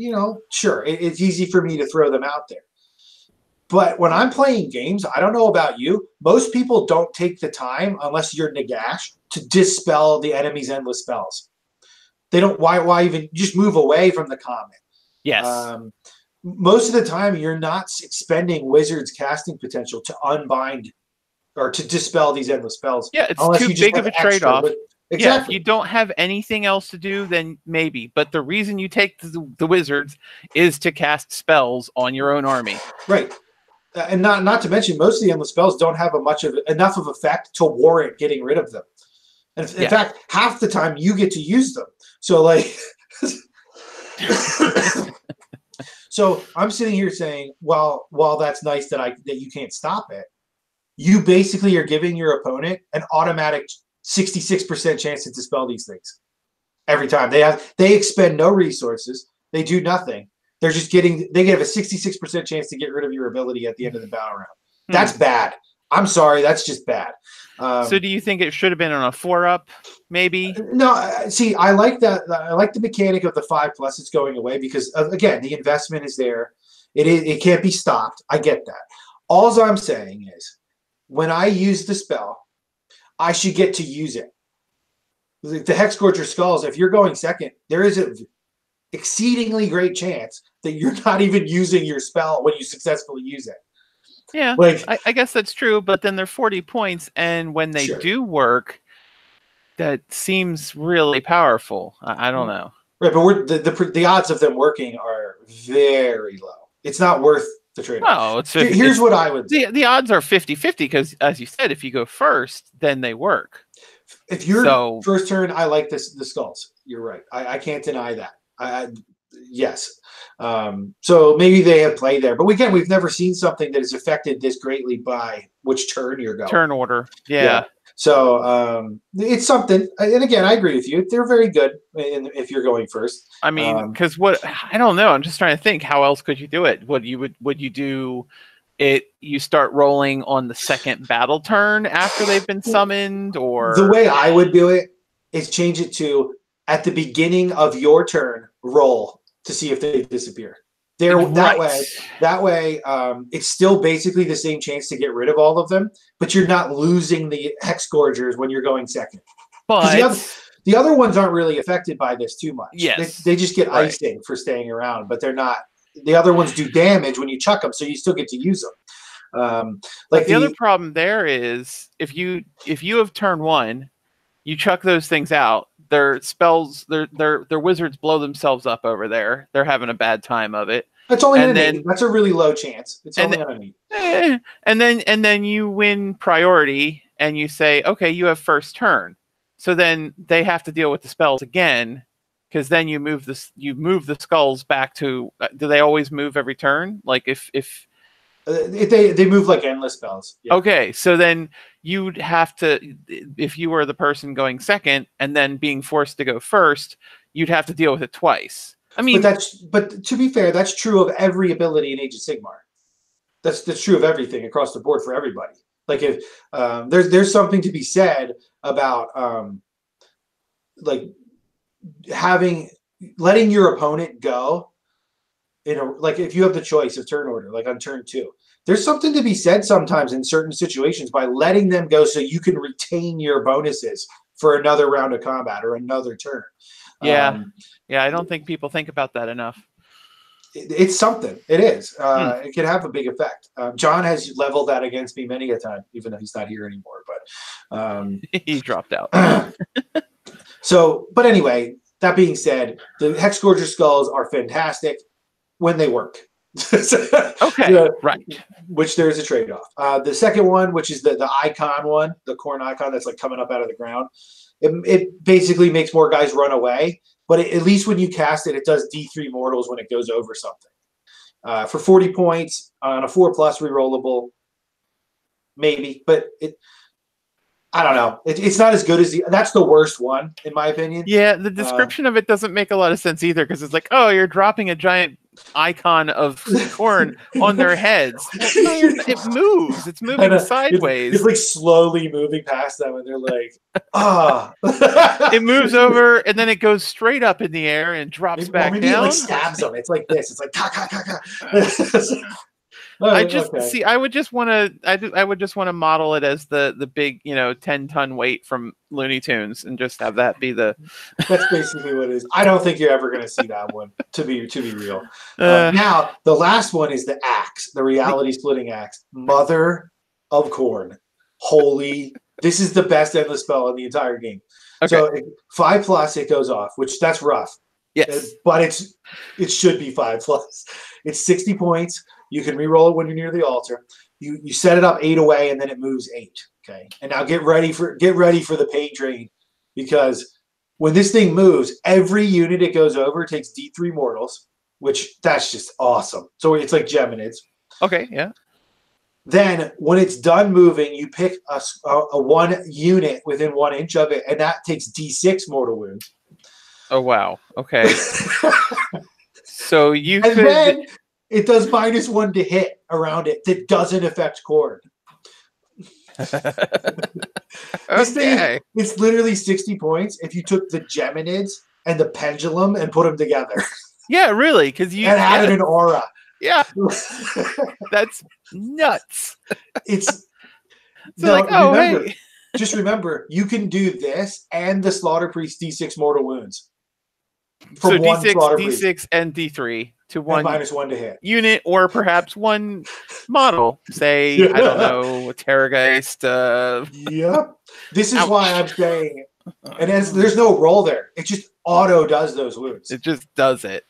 sure. It's easy for me to throw them out there. But when I'm playing games, I don't know about you. Most people don't take the time, unless you're Nagash, to dispel the enemy's endless spells. They don't. Why even just move away from the comment? Yes. Most of the time, you're not expending Wizard's casting potential to unbind or to dispel these endless spells. Yeah, it's too big of a trade-off. Exactly. Yeah, if you don't have anything else to do, then maybe. But the reason you take the Wizards is to cast spells on your own army. Right. And not to mention, most of the endless spells don't have enough of effect to warrant getting rid of them. And in fact, half the time you get to use them. So like, so I'm sitting here saying, well, while that's nice that you can't stop it, you basically are giving your opponent an automatic 66% chance to dispel these things every time. They expend no resources. They do nothing. They're just they have a 66% chance to get rid of your ability at the end of the battle round. That's bad. I'm sorry. That's just bad. So do you think it should have been on a 4-up, maybe? No, see, I like that. I like the mechanic of the 5+ it's going away because, again, the investment is there. It can't be stopped. I get that. All I'm saying is when I use the spell, I should get to use it. The Hexgorger Skulls, if you're going second, there is an exceedingly great chance that you're not even using your spell when you successfully use it. Yeah, like, I guess that's true, but then they're 40 points, and when they do work, that seems really powerful. I don't know. Right, but the odds of them working are very low. It's not worth the trade-off. No, here's what I would do. The odds are 50-50 because, as you said, if you go first, then they work. If you're first turn, I like the skulls. You're right. I can't deny that. Yes. So maybe they have play there. But again, we've never seen something that is affected this greatly by which turn you're going. Turn order. Yeah. So it's something. And again, I agree with you. They're very good if you're going first. I mean, because I don't know. I'm just trying to think. How else could you do it? Would you do it? You start rolling on the second battle turn after they've been summoned, or the way I would do it is change it to at the beginning of your turn, roll to see if they disappear. That way, it's still basically the same chance to get rid of all of them, but you're not losing the Hexgorgers when you're going second. But the other ones aren't really affected by this too much. Yes, they just get icing for staying around, but they're not. The other ones do damage when you chuck them, so you still get to use them. The other problem there is if you have turn 1, you chuck those things out. Their spells, their wizards blow themselves up over there. They're having a bad time of it. That's only that's a really low chance. It's only on an 8. And then you win priority, and you say, okay, you have first turn. So then they have to deal with the spells again, because then you move the skulls back to. Do they always move every turn? Like if They move like endless spells. Yeah. Okay, so then you'd have to, if you were the person going second and then being forced to go first, you'd have to deal with it twice. I mean, but to be fair, that's true of every ability in Age of Sigmar. That's true of everything across the board for everybody. Like if there's something to be said about like letting your opponent go like if you have the choice of turn order, like on turn 2, there's something to be said sometimes in certain situations by letting them go so you can retain your bonuses for another round of combat or another turn. Yeah, I don't think people think about that enough. It's something. It is. It can have a big effect. John has leveled that against me many a time, even though he's not here anymore. But he dropped out. But anyway, that being said, the Hexgorger skulls are fantastic when they work. Okay, right. Which there is a trade-off. The second one, which is the icon one, the Khorne icon that's like coming up out of the ground, it basically makes more guys run away. But at least when you cast it, it does D3 mortals when it goes over something. For 40 points on a 4+ rerollable, maybe. But I don't know. It's not as good as that's the worst one, in my opinion. Yeah, the description of it doesn't make a lot of sense either, because it's like, oh, you're dropping a giant icon of Khorne on their heads. No, it moves. It's moving sideways. It's like slowly moving past them, and they're like, It moves over, and then it goes straight up in the air and drops back maybe down. It like stabs them. It's like this. It's like ka ka ka ka. See. I would just want to model it as the big 10-ton weight from Looney Tunes and just have that be the. That's basically what it is. I don't think you're ever going to see that one. To be real. Now the last one is the axe, the reality splitting axe, Mother of Khorne. Holy! This is the best endless spell in the entire game. Okay. So 5+, it goes off, which that's rough. Yes, but it should be 5+. It's 60 points. You can re-roll it when you're near the altar. You set it up 8 away, and then it moves 8. Okay, and now get ready for the pain drain, because when this thing moves, every unit it goes over takes D3 mortals, which that's just awesome. So it's like Geminids. Okay, yeah. Then when it's done moving, you pick a one unit within 1 inch of it, and that takes D6 mortal wounds. Oh wow. Okay. So you and then it does -1 to hit around it that doesn't affect Khorne. This thing, it's literally 60 points if you took the Geminids and the Pendulum and put them together. Yeah, really, because you added an aura. Yeah, that's nuts. It's so remember, just remember, you can do this and the Slaughter Priest D6 mortal wounds. From so D6 and D3 to one -1 to hit unit, or perhaps one model. Say, yeah. I don't know, a Terrorgeist. Yep. This is why I'm saying, and there's no roll there. It just auto does those wounds. It just does it.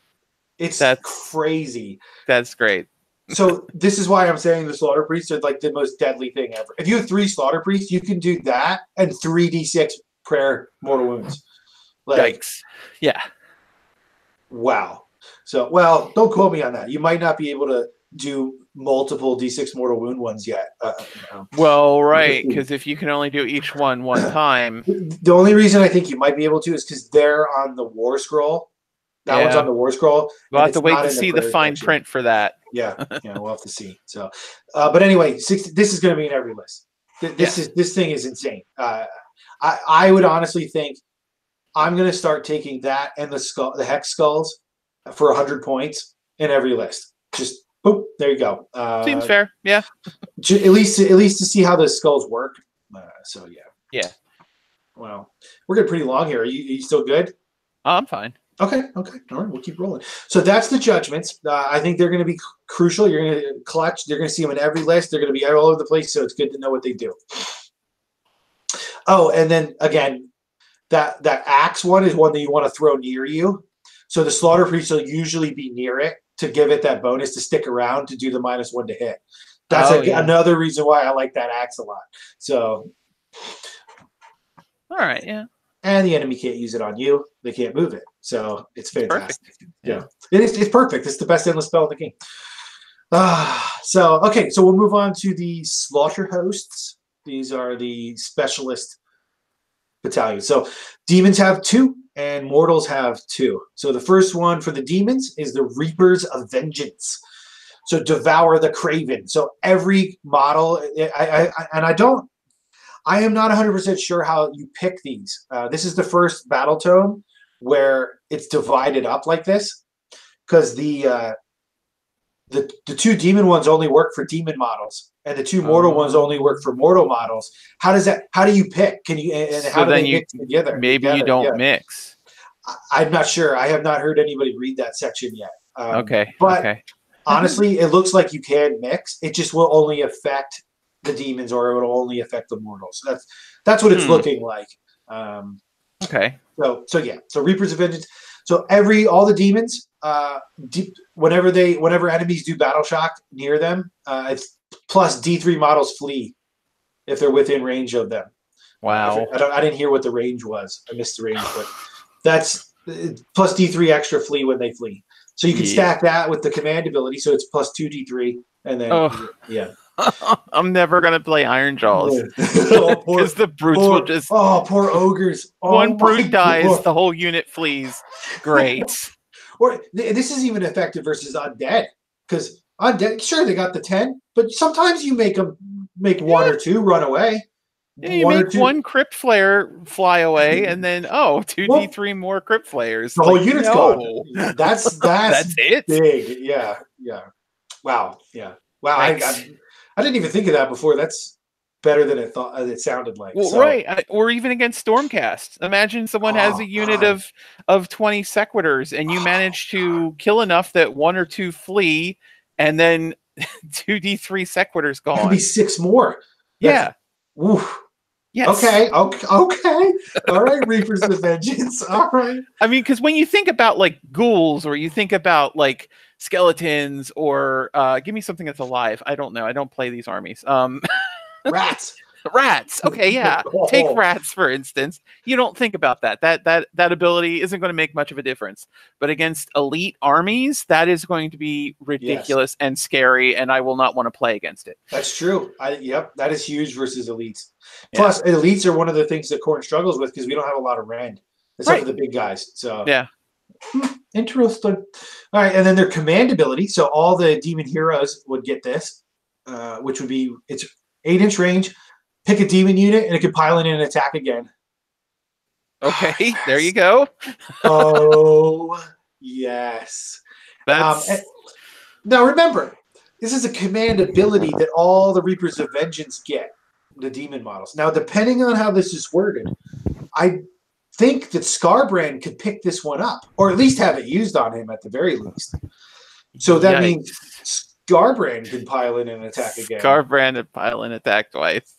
That's crazy. That's great. So this is why I'm saying the Slaughter Priests are like the most deadly thing ever. If you have 3 Slaughter Priests, you can do that and 3d6 prayer mortal wounds. Yikes. Yeah. Wow. So, well, don't quote me on that. You might not be able to do multiple D6 mortal wound ones yet. Well, right, because if you can only do each one time. The only reason I think you might be able to is because they're on the War Scroll. That one's on the War Scroll. We'll have to wait to see the fine print for that. Yeah, we'll have to see. So, but anyway, this is going to be in every list. This thing is insane. I would honestly think I'm going to start taking that and the Hex Skulls for 100 points in every list. Just boop, there you go. Seems fair. Yeah. At least to see how the skulls work. So yeah. Yeah. Well, we're getting pretty long here. Are you still good? I'm fine. Okay. All right, we'll keep rolling. So that's the judgments. I think they're going to be crucial. You're going to clutch. They're going to see them in every list. They're going to be all over the place. So it's good to know what they do. Oh, and then again, that axe one is one that you want to throw near you. So the Slaughter Priest will usually be near it to give it that bonus to stick around to do the -1 to hit. That's another reason why I like that axe a lot. So, all right, yeah. And the enemy can't use it on you. They can't move it. So it's fantastic. Perfect. Yeah. It's perfect. It's the best endless spell in the game. So okay, so we'll move on to the slaughter hosts. These are the specialist battalions. So demons have 2 and mortals have 2. So the first one for the demons is the Reapers of Vengeance. So devour the craven. So every model, I am not 100% sure how you pick these. This is the first battletome where it's divided up like this, because the 2 demon ones only work for demon models, and the 2 mortal ones only work for mortal models. How do you pick? Can you and So how do then they mix together? Maybe you don't mix. I'm not sure. I have not heard anybody read that section yet. Okay. But okay. honestly, it looks like you can mix. It just will only affect the demons, or it will only affect the mortals. That's what it's looking like. Okay. So Reapers of Vengeance. So all the demons, whenever enemies do battle shock near them, it's plus D3 models flee if they're within range of them. Wow. I didn't hear what the range was. I missed the range, but that's plus D3 extra flee when they flee. So you can stack that with the command ability, so it's plus 2D3, and then yeah. I'm never gonna play Iron Jaws because the brutes will just. Oh, poor ogres! One brute dies, the whole unit flees. Great. Or this is even effective versus undead, because undead, sure, they got the 10, but sometimes you make them make 1 or 2 run away. Yeah, you make 1 crypt flare fly away, and then 2D3 more crypt flares. The whole unit's gone. That's it. Big. Yeah. Wow. Yeah. Wow. I didn't even think of that before. That's better than it sounded like. Well, right. Or even against Stormcast. Imagine someone has a unit of 20 sequitors, and you manage to kill enough that 1 or 2 flee, and then 2D3 sequitors gone. That'd be 6 more. Yeah. Oof. Yes. Okay. All right, Reapers of Vengeance. All right. I mean, because when you think about like ghouls, or you think about like skeletons, or give me something that's alive. I don't know. I don't play these armies. Rats. Rats. Okay, yeah. Take rats, for instance. You don't think about that. That ability isn't going to make much of a difference. But against elite armies, that is going to be ridiculous and scary, and I will not want to play against it. That's true. Yep, that is huge versus elites. Plus, elites are one of the things that Khorne struggles with, because we don't have a lot of rend, except for the big guys. So yeah. Interesting. All right, and then their command ability. So all the demon heroes would get this, which would be it's 8-inch range. Pick a demon unit, and it can pile in and attack again. Okay, there you go. Oh, yes. That's... now, remember, this is a command ability that all the Reapers of Vengeance get, the demon models. Now, depending on how this is worded, I think that Scarbrand could pick this one up, or at least have it used on him at the very least. So that means Scarbrand can pile in and attack again. Scarbrand and pile in attack twice.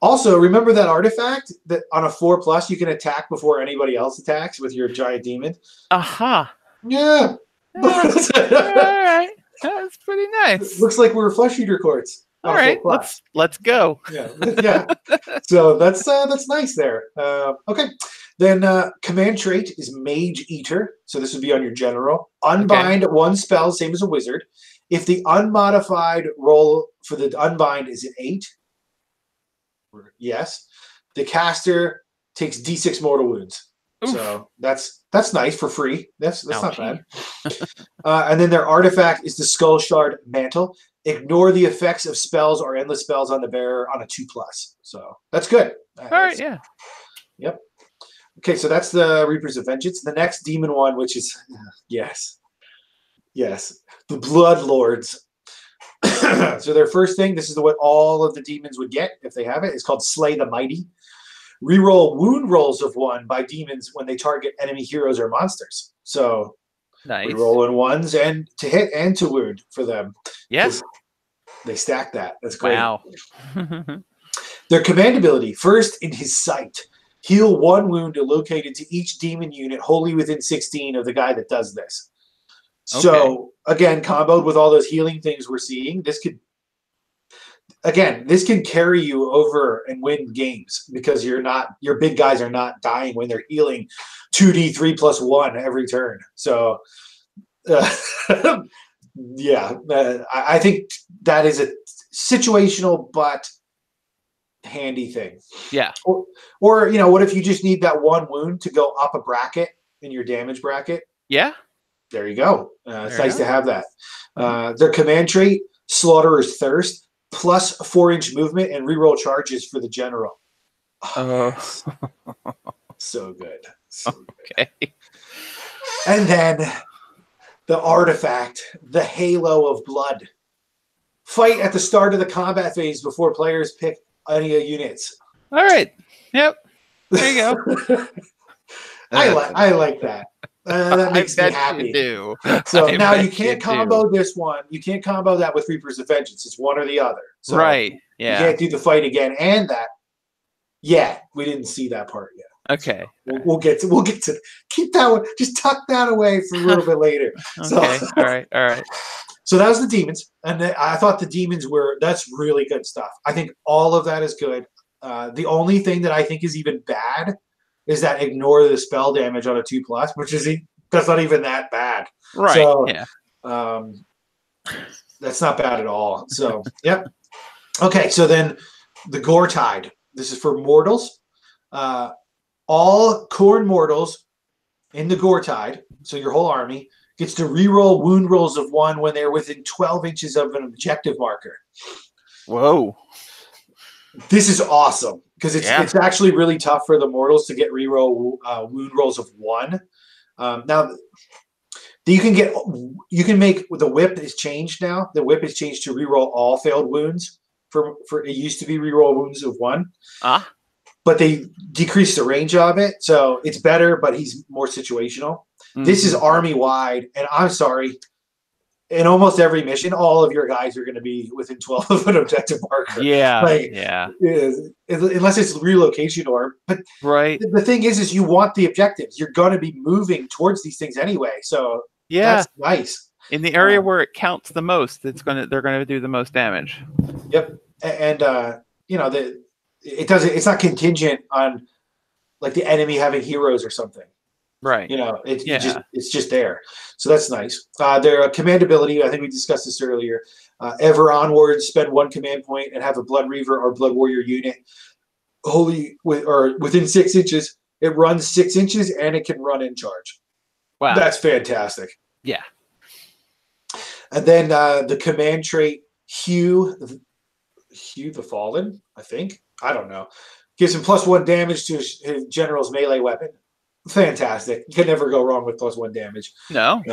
Also, remember that artifact that on a 4+ you can attack before anybody else attacks with your giant demon? Yeah. All right. That's pretty nice. Looks like we're flesh eater courts. All right, let's go. Yeah. So that's nice there. Okay. Then command trait is Mage Eater. So this would be on your general. Unbind 1 spell, same as a wizard. If the unmodified roll for the unbind is an 8, yes, the caster takes D6 mortal wounds. Oof. So that's nice for free. That's not bad. And then their artifact is the Skull Shard Mantle. Ignore the effects of spells or endless spells on the bearer on a 2+. So that's good. All right, yeah. Yep. Okay, so that's the Reapers of Vengeance. The next demon one, which is yes, the Blood Lords. So their first thing, this is what all of the demons would get if they have it. It's called Slay the Mighty. Reroll wound rolls of 1 by demons when they target enemy heroes or monsters. So nice. Reroll in 1s and to hit and to wound for them. Yes. They stack that. That's great. Wow. Their command ability, first in his sight. Heal 1 wound located to each demon unit wholly within 16 of the guy that does this. So, again, comboed with all those healing things we're seeing, this can carry you over and win games, because your big guys are not dying when they're healing 2d3 + 1 every turn. So Yeah, I think that is a situational but handy thing. Yeah. Or you know, what if you just need that one wound to go up a bracket in your damage bracket? Yeah. There you go. It's nice to have that. Mm-hmm. Their command trait, Slaughterer's Thirst, plus 4-inch movement and reroll charges for the general. Oh, yes. So good. So okay. good. And then the artifact, the Halo of Blood. Fight at the start of the combat phase before players pick any units. All right. Yep. There you go. I like that. That makes me happy. You do. So now you can't combo this one. You can't combo that with Reapers of Vengeance. It's one or the other. So right. Yeah. You can't do the fight again and that. Yeah, we didn't see that part yet. Okay. We'll get to keep that one. Just tuck that away for a little bit later. Okay. So, all right. So that was the demons, and I thought the demons that's really good stuff. I think all of that is good. The only thing that I think is even bad is that ignore the spell damage on a 2+, that's not even that bad. Right. So, yeah. That's not bad at all. So, yep. Okay, so then the Gore Tide. This is for mortals. All Khorne mortals in the Gore Tide, so your whole army, gets to reroll wound rolls of 1 when they're within 12 inches of an objective marker. Whoa. This is awesome because it's actually really tough for the mortals to get reroll wound rolls of 1. Now, you can make the whip is changed now. The whip is changed to reroll all failed wounds. For it used to be reroll wounds of 1. But they decreased the range of it, so it's better. But he's more situational. Mm-hmm. This is army wide, and I'm sorry. In almost every mission, all of your guys are going to be within 12 of an objective marker. Yeah, unless it's relocation orb. But right. The thing is you want the objectives. You're going to be moving towards these things anyway. So that's nice. In the area where it counts the most, they're going to do the most damage. Yep, and it's not contingent on like the enemy having heroes or something. Right. It's just there. So that's nice. Their command ability, I think we discussed this earlier. Ever onward, spend 1 command point and have a Blood Reaver or Blood Warrior unit within 6 inches. It runs 6 inches and it can run in charge. Wow. That's fantastic. Yeah. And then the command trait, Hugh the Fallen, I think. I don't know. Gives him +1 damage to his general's melee weapon. Fantastic. You can never go wrong with +1 damage. No.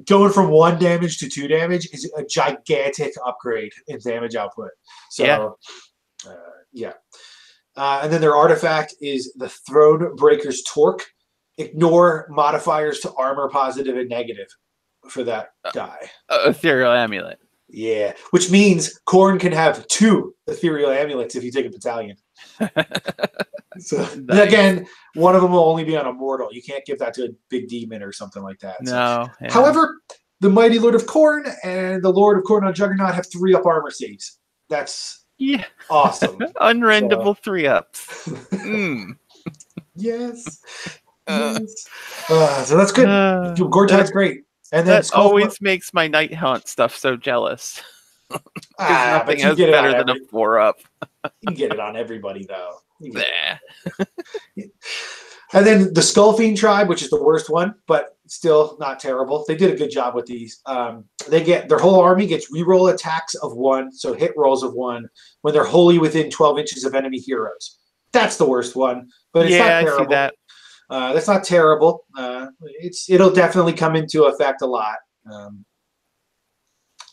Going from 1 damage to 2 damage is a gigantic upgrade in damage output. So, and then their artifact is the Throne Breaker's Torque. Ignore modifiers to armor positive and negative for that guy. Ethereal Amulet. Yeah, which means Khorne can have 2 ethereal amulets if you take a battalion. So nice. Again, one of them will only be on a mortal. You can't give that to a big demon or something like that. No. So. Yeah. However, the Mighty Lord of Khorne and the Lord of Khorne on Juggernaut have 3-up armor saves. That's awesome. Unrendable 3-ups. Yes. So that's good. Gore Tide's great. And then that always makes my Night Hunt stuff so jealous. Nothing is better than a 4-up. You can get it on everybody, though. Nah. And then the Skullfiend tribe, which is the worst one, but still not terrible. They did a good job with these. Their whole army gets reroll attacks of 1, so hit rolls of 1 when they're wholly within 12 inches of enemy heroes. That's the worst one, but it's not terrible. I see that. That's not terrible. It'll definitely come into effect a lot. A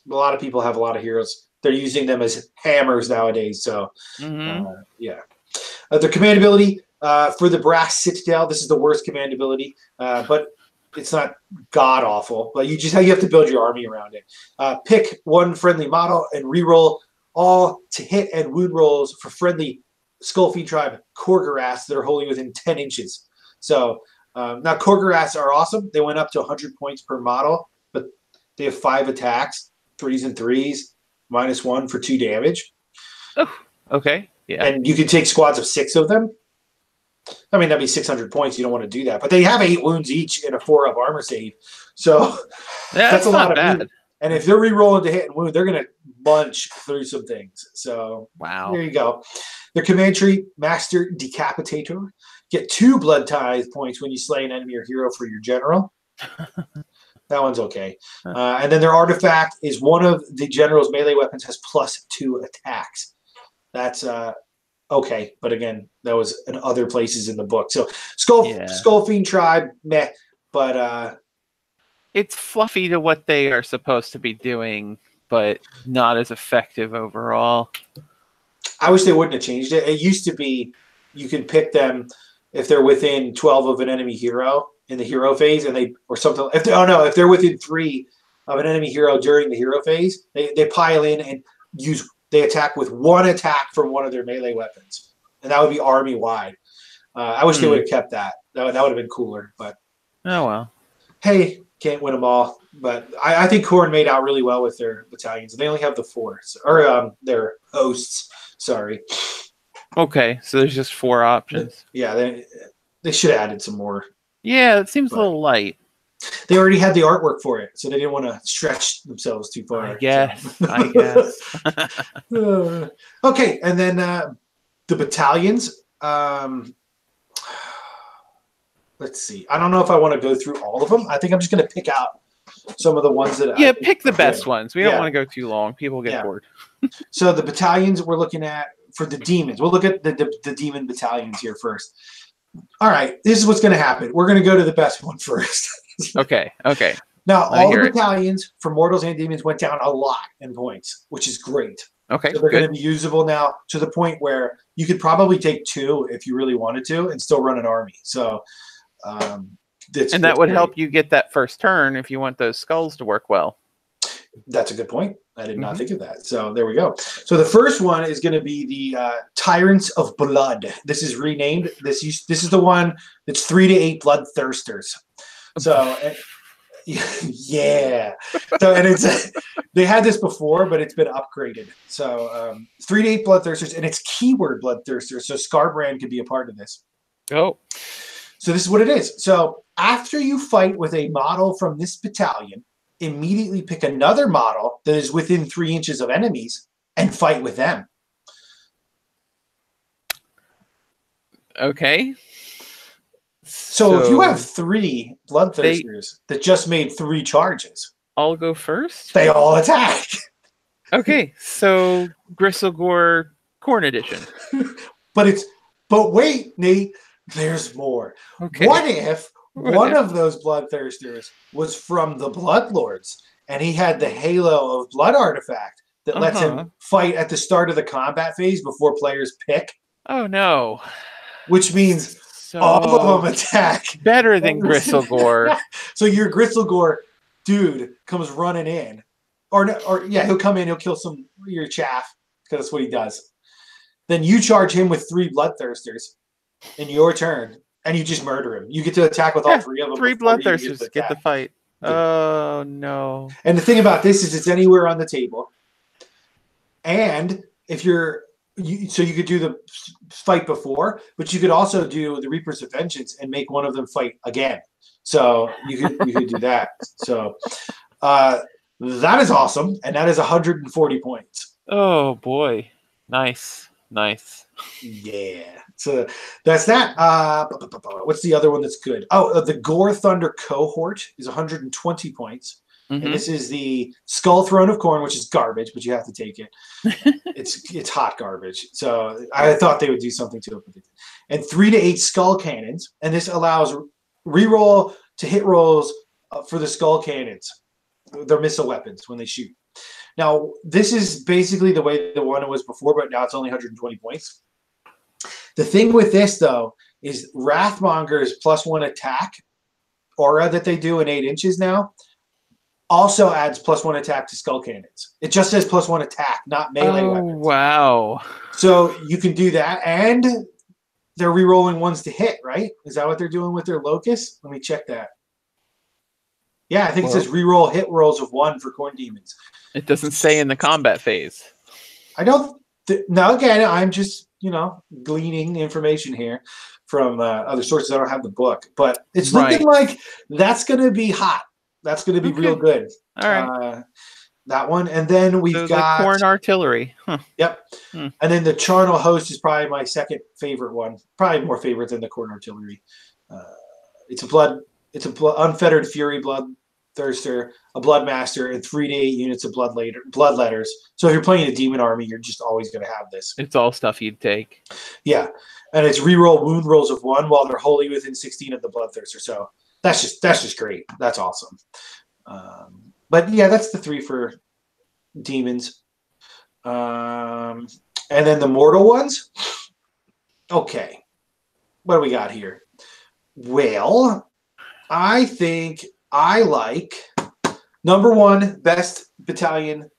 lot of people have a lot of heroes. They're using them as hammers nowadays. So, their command ability for the Brass Citadel. This is the worst command ability, but it's not god awful. But you have to build your army around it. Pick 1 friendly model and reroll all to hit and wound rolls for friendly Skullfiend tribe Khorgoraths that are wholly within 10 inches. So now Khorgoraths are awesome. They went up to 100 points per model, but they have 5 attacks, 3s and 3s, -1 for 2 damage. Oh, okay. Yeah. And you can take squads of 6 of them. I mean, that'd be 600 points. You don't want to do that. But they have 8 wounds each in a 4-up armor save. So that's a lot of bad. wound. And if they're re-rolling to hit and wound, they're going to munch through some things. So wow. There you go. Their command tree, Master Decapitator. Get 2 blood tithe points when you slay an enemy or hero for your general. That one's okay. And then their artifact is one of the general's melee weapons has +2 attacks. That's okay. But again, that was in other places in the book. So Skull Fiend tribe, meh. But it's fluffy to what they are supposed to be doing, but not as effective overall. I wish they wouldn't have changed it. It used to be you can pick them if they're within 12 of an enemy hero in the hero phase, and if they're within 3 of an enemy hero during the hero phase, they pile in and they attack with 1 attack from one of their melee weapons, and that would be army wide. I wish they would have kept that. That would have been cooler. But oh well. Hey, can't win them all. But I think Khorne made out really well with their battalions. They only have the 4, or their hosts. Sorry. Okay, so there's just 4 options. Yeah, they should have added some more. Yeah, it seems a little light. They already had the artwork for it, so they didn't want to stretch themselves too far. I guess. Okay, and then the battalions. Let's see. I don't know if I want to go through all of them. I think I'm just going to pick out some of the ones that. Yeah, pick the best ones. We don't want to go too long. People get bored. So the battalions we're looking at for the demons. We'll look at the demon battalions here first. All right, this is what's going to happen. We're going to go to the best one first. Okay. Now, all the battalions for mortals and demons went down a lot in points, which is great. Okay, so they're going to be usable now to the point where you could probably take 2 if you really wanted to and still run an army. So, that would help you get that first turn if you want those skulls to work well. That's a good point. I did not think of that. So there we go. So the first one is going to be the Tyrants of Blood. This is renamed. This is the one that's 3 to 8 bloodthirsters. So yeah. So and they had this before, but it's been upgraded. So 3 to 8 bloodthirsters, and it's keyword bloodthirsters. So Scarbrand could be a part of this. Oh. So this is what it is. So after you fight with a model from this battalion, immediately pick another model that is within 3 inches of enemies and fight with them. Okay. So if you have 3 bloodthirsters that just made 3 charges, all go first? They all attack. Okay, so Gristlegore Khorne edition. But wait, Nate, there's more. Okay. What if one of those bloodthirsters was from the Bloodlords, and he had the Halo of Blood artifact that lets him fight at the start of the combat phase before players pick? Oh no! Which means all of them attack better than Gristlegore. So your Gristlegore dude comes running in, or he'll come in, he'll kill some of your chaff because that's what he does. Then you charge him with 3 bloodthirsters in your turn. And you just murder him. You get to attack with all 3 of them. 3 bloodthirsters get the fight. Yeah. Oh, no. And the thing about this is it's anywhere on the table. And if so you could do the fight before, but you could also do the Reapers of Vengeance and make one of them fight again. So you could do that. So that is awesome. And that is 140 points. Oh, boy. Nice. Yeah. So that's that. What's the other one that's good? Oh, the Gore Thunder Cohort is 120 points. And this is the Skull Throne of Khorne, which is garbage, but you have to take it. It's hot garbage. So I thought they would do something to it. But they didn't. And 3 to 8 Skull Cannons. And this allows reroll to hit rolls for the Skull Cannons. They're missile weapons when they shoot. Now, this is basically the way the one was before, but now it's only 120 points. The thing with this, though, is Wrathmonger's +1 attack aura that they do in 8 inches now also adds +1 attack to Skull Cannons. It just says +1 attack, not melee weapons. Wow. So you can do that, and they're re-rolling ones to hit, right? Is that what they're doing with their Locust? Let me check that. Yeah, I think it says re-roll hit rolls of 1 for Khorne Demons. It doesn't say in the combat phase. I don't. No, again, I'm just, gleaning information here. from other sources. I don't have the book, but it's looking like that's going to be hot. That's going to be real good. All right. That one. And then we've got the Khorne artillery. Huh. Yep. And then the Charnel Host is probably my second favorite one. Probably more favorite than the Khorne artillery. It's a unfettered fury bloodthirster, a bloodmaster, and 3 to 8 units of bloodletters. So if you're playing a demon army, you're just always going to have this. It's all stuff you'd take. Yeah, and it's reroll wound rolls of 1 while they're wholly within 16 of the bloodthirster. So that's just great. That's awesome. But yeah, that's the 3 for demons. And then the mortal ones. Okay, what do we got here? Well, I think I like number 1 best battalion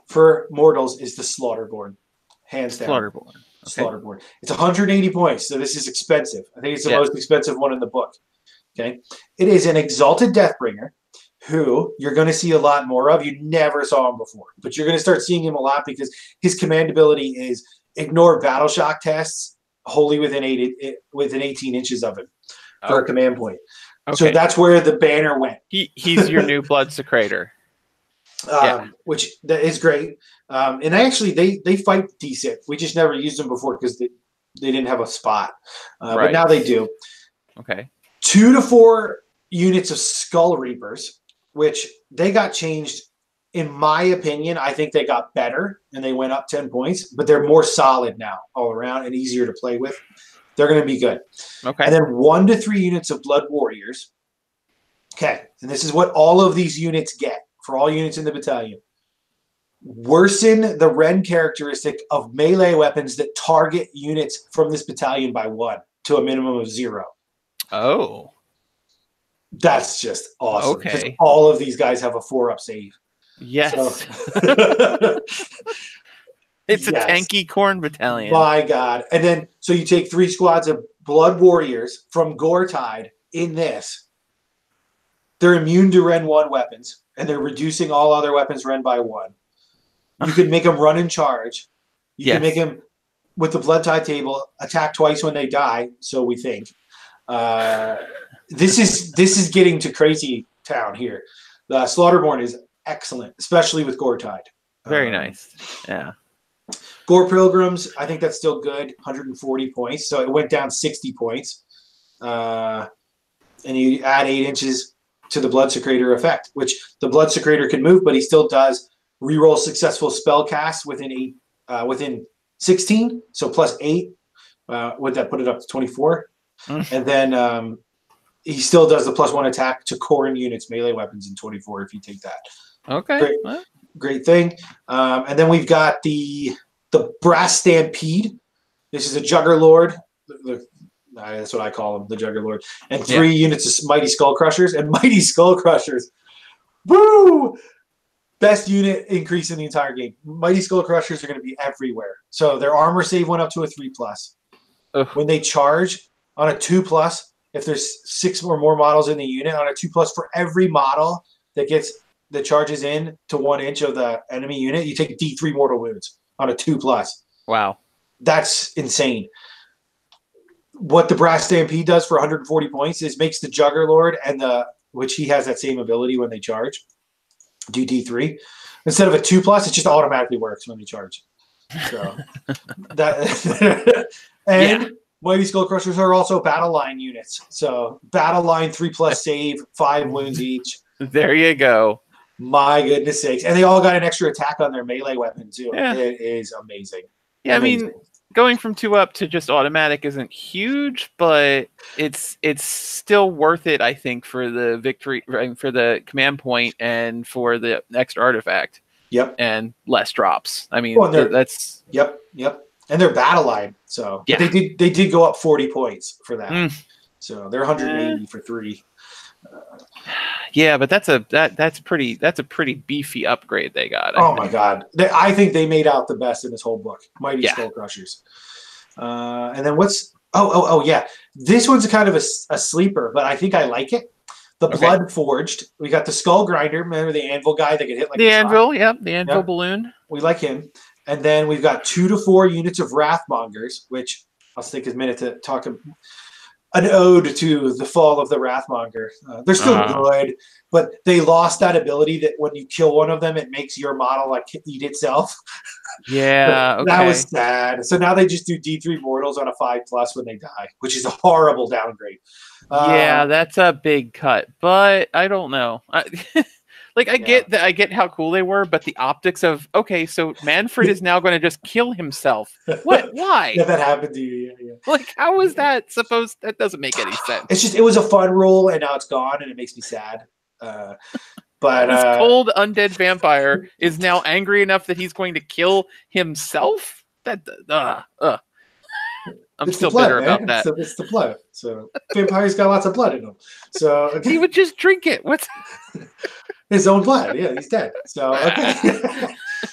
for mortals is the Slaughterborn, hands down. Slaughterborn. Okay. Slaughterborn. It's 180 points, so this is expensive. I think it's the most expensive one in the book. Okay, it is an exalted Deathbringer, who you're going to see a lot more of. You never saw him before, but you're going to start seeing him a lot because his command ability is ignore battle shock tests wholly within 18 inches of him for a command point. Okay. So that's where the banner went. He's your new blood secretor. Which is great. And they fight decent. We just never used them before because they didn't have a spot. But now they do. Okay. 2 to 4 units of Skull Reapers, which they got changed. In my opinion, I think they got better and they went up 10 points, but they're more solid now all around and easier to play with. They're going to be good. Okay. And then 1 to 3 units of Blood Warriors. Okay. And this is what all of these units get for all units in the battalion. Worsen the Ren characteristic of melee weapons that target units from this battalion by 1 to a minimum of 0. Oh. That's just awesome. Okay. All of these guys have a 4-up save. Yes. So. It's a tanky Khorne battalion. My God. And then, so you take 3 squads of Blood Warriors from Gore-Tide in this. They're immune to Ren 1 weapons, and they're reducing all other weapons Ren by 1. You can make them run and charge. You can make them, with the Blood Tide table, attack twice when they die, so we think. This is getting to crazy town here. The Slaughterborn is excellent, especially with Gore-Tide. Very nice. Yeah. Gore Pilgrims, I think that's still good, 140 points. So it went down 60 points. And you add 8 inches to the Blood Secretor effect, which the Blood Secretor can move, but he still does reroll successful spell casts within 16. So plus 8. Would that put it up to 24? And then he still does the +1 attack to Khorne units, melee weapons in 24 if you take that. Okay. Great thing. And then we've got the Brass Stampede. This is a Juggerlord. That's what I call him, the Juggerlord. And 3 units of Mighty Skull Crushers. And Mighty Skull Crushers, woo! Best unit increase in the entire game. Mighty Skull Crushers are going to be everywhere. So their armor save went up to a 3+. When they charge on a 2+, if there's 6 or more models in the unit, on a 2+, for every model that charges in to 1 inch of the enemy unit, you take D3 mortal wounds on a 2+. Wow. That's insane. What the Brass Stampede does for 140 points is makes the Juggerlord which he has that same ability when they charge, do D3. Instead of a 2+, it just automatically works when they charge. So Mighty Skull Crushers are also battle line units. So battle line 3+ save, 5 wounds each. There you go. My goodness sakes. And they all got an extra attack on their melee weapon too. Yeah. It is amazing. Yeah, amazing. I mean, going from 2-up to just automatic isn't huge, but it's still worth it, I think, for the victory, for the command point and for the next artifact. Yep. And less drops. I mean, that's... Yep. And they're battle line. So they did go up 40 points for that. So they're 180 for 3. Yeah, but that's a pretty beefy upgrade they got. My God. I think they made out the best in this whole book. Mighty Skull Crushers. And then what's yeah. This one's kind of a sleeper, but I think I like it. The Blood Forged. We got the Skull Grinder. Remember the anvil guy that could hit like the anvil? The anvil balloon. We like him. And then we've got 2 to 4 units of Wrathmongers, which I'll take a minute to talk an ode to the fall of the Wrathmonger. They're still good, but they lost that ability that when you kill one of them, it makes your model like eat itself. Yeah, okay. That was sad. So now they just do D3 mortals on a 5+ when they die, which is a horrible downgrade. Yeah, that's a big cut, but I don't know. Like I get that, I get how cool they were, but the optics of so Manfred is now going to just kill himself. What? Why? Yeah, that happened to you. Yeah. Like, how is that supposed? That doesn't make any sense. It's just it was a fun rule, and now it's gone, and it makes me sad. But this cold undead vampire is now angry enough that he's going to kill himself. That I'm still bitter about that. So it's the blood. So vampires got lots of blood in them. So he would just drink it. What's his own blood? Yeah, he's dead. So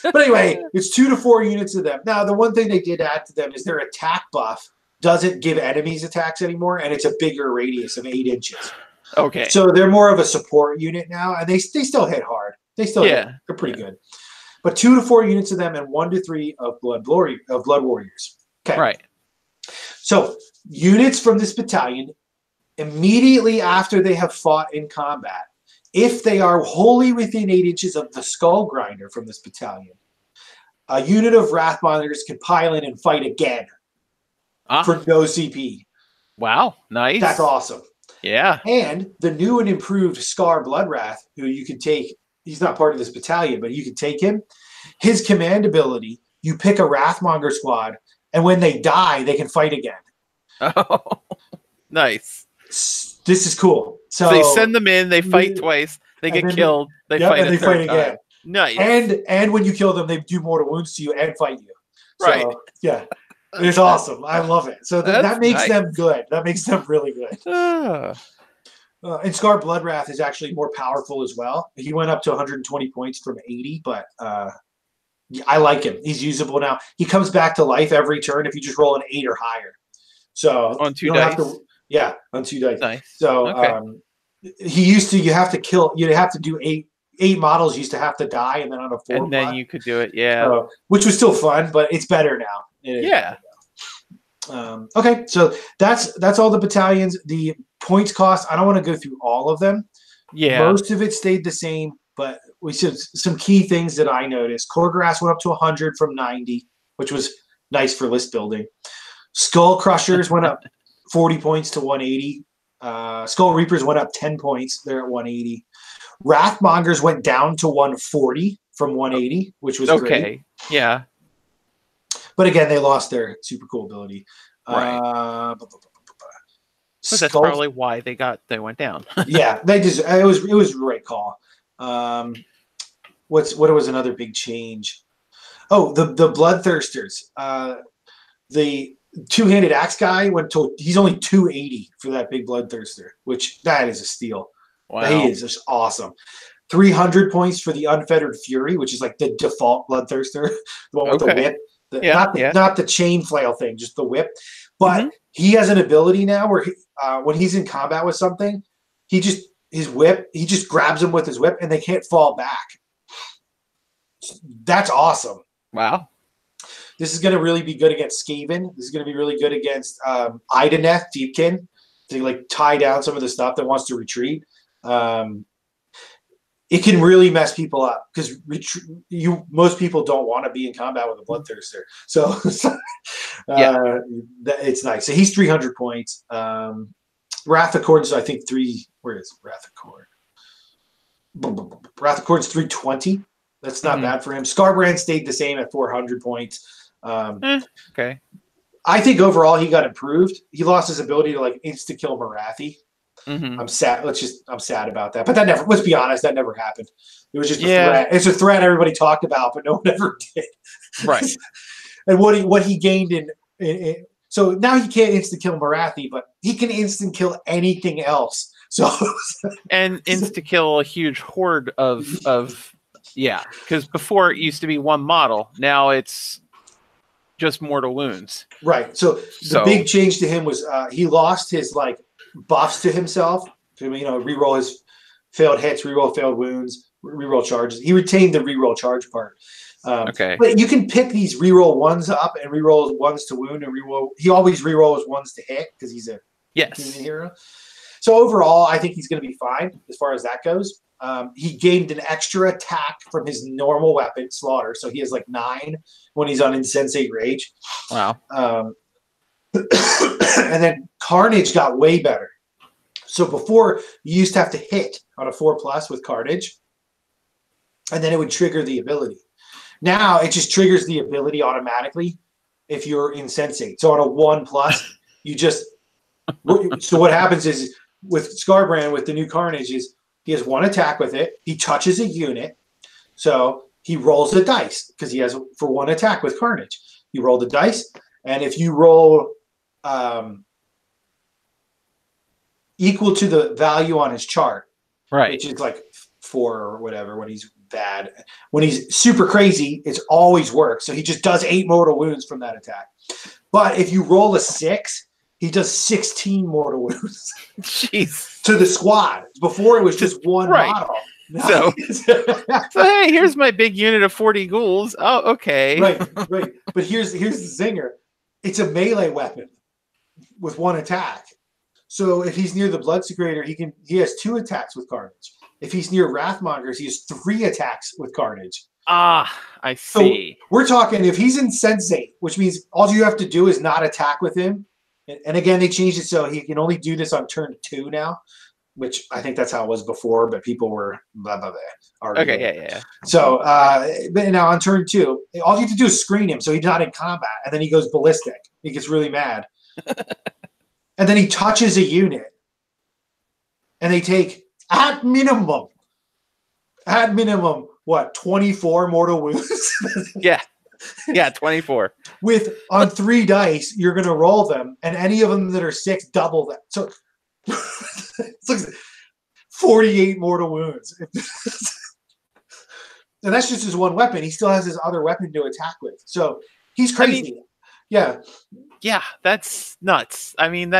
but anyway, it's 2 to 4 units of them. Now, the one thing they did add to them is their attack buff doesn't give enemies attacks anymore, and it's a bigger radius of 8 inches. Okay. So they're more of a support unit now, and they still hit hard. They still hit. They're pretty good. But 2 to 4 units of them and 1 to 3 of blood warriors. Okay. Right. So units from this battalion, immediately after they have fought in combat, if they are wholly within 8 inches of the skull grinder from this battalion, a unit of Wrathmongers can pile in and fight again for no CP. Wow, nice. That's awesome. Yeah. And the new and improved Scar Bloodwrath, who you can take, he's not part of this battalion, but you can take him. His command ability, you pick a Wrathmonger squad, and when they die, they can fight again. Oh, nice. This is cool. So they send them in, they fight twice, they get killed, they fight a third time. Nice. And when you kill them, they do mortal wounds to you and fight you. Right. So, yeah. It's awesome. I love it. So that makes them good. That makes them really good. And Scar Bloodwrath is actually more powerful as well. He went up to 120 points from 80, but I like him. He's usable now. He comes back to life every turn if you just roll an 8 or higher. So on 2 dice. On 2 dice. Nice. So you have to do 8 models used to have to die, and then on a 4 and then you could do it, yeah. Which was still fun, but it's better now. Yeah. Okay, so that's all the battalions. The points cost, I don't want to go through all of them. Yeah. Most of it stayed the same, but we said some key things that I noticed. Coregrass went up to 100 from 90, which was nice for list building. Skull Crushers went up 40 points to 180. Skull Reapers went up 10 points. They're at 180. Wrathmongers went down to 140 from 180, which was great. Yeah. But again, they lost their super cool ability. Right. But that's probably why they went down. Yeah, it was a great call. What was another big change? Oh, the Bloodthirsters. The two-handed axe guy he's only 280 for that big Bloodthirster, which that is a steal. Wow. He is just awesome. 300 points for the Unfettered Fury, which is like the default Bloodthirster, the one with the whip. Not the chain flail thing, just the whip. But he has an ability now where when he's in combat with something, he just grabs them with his whip and they can't fall back. That's awesome. Wow. This is going to really be good against Skaven. This is going to be really good against Ideneth, Deepkin, to like tie down some of the stuff that wants to retreat. It can really mess people up because most people don't want to be in combat with a Bloodthirster. So it's nice. So he's 300 points. Wrath of Khorne is, I think, where is Wrath of Khorne? Wrath of Khorne's 320. That's not bad for him. Scarbrand stayed the same at 400 points. Okay. I think overall he got improved. He lost his ability to like insta kill Marathi. I'm sad. I'm sad about that. But let's be honest, that never happened. It was just a threat. It's a threat everybody talked about, but no one ever did. Right. And what he gained in so now he can't insta kill Marathi, but he can instant kill anything else. So and insta kill a huge horde of because before it used to be one model. Now it's just mortal wounds. Right. So the big change to him was he lost his like buffs to himself to reroll his failed hits, reroll failed wounds, reroll charges. He retained the reroll charge part. Okay. But you can pick these reroll ones up and reroll ones to wound and reroll. He always rerolls ones to hit because he's a human hero. So overall, I think he's going to be fine as far as that goes. He gained an extra attack from his normal weapon, Slaughter. So he has like 9 when he's on Insensate Rage. Wow. And then Carnage got way better. So before, you used to have to hit on a 4+ with Carnage, and then it would trigger the ability. Now it just triggers the ability automatically if you're Insensate. So on a 1+, you just – so what happens is with Scarbrand, with the new Carnage, is he has 1 attack with it. He touches a unit. So he rolls the dice because he has for 1 attack with Carnage. You roll the dice, and if you roll equal to the value on his chart, right, which is like 4 or whatever when he's bad. When he's super crazy, it's always works. So he just does 8 mortal wounds from that attack. But if you roll a 6, he does 16 mortal wounds. Jeez. To the squad. Before it was just 1 model. So hey, here's my big unit of 40 ghouls. Oh, okay. Right. But here's the zinger. It's a melee weapon with 1 attack. So if he's near the Blood Secretor, he has 2 attacks with Carnage. If he's near Wrathmongers, he has 3 attacks with Carnage. Ah, I see. So we're talking if he's Insensate, which means all you have to do is not attack with him. And again, they changed it so he can only do this on turn 2 now, which I think that's how it was before, but people were blah, blah, blah. Okay, yeah. So but now on turn 2, all you have to do is screen him so he's not in combat, and then he goes ballistic. He gets really mad. And then he touches a unit, and they take, at minimum, what, 24 mortal wounds? Yeah, 24. With, on 3 dice, you're going to roll them, and any of them that are 6, double that. So, it's like 48 mortal wounds. And that's just his 1 weapon. He still has his other weapon to attack with. So, he's crazy. Yeah, that's nuts. I mean,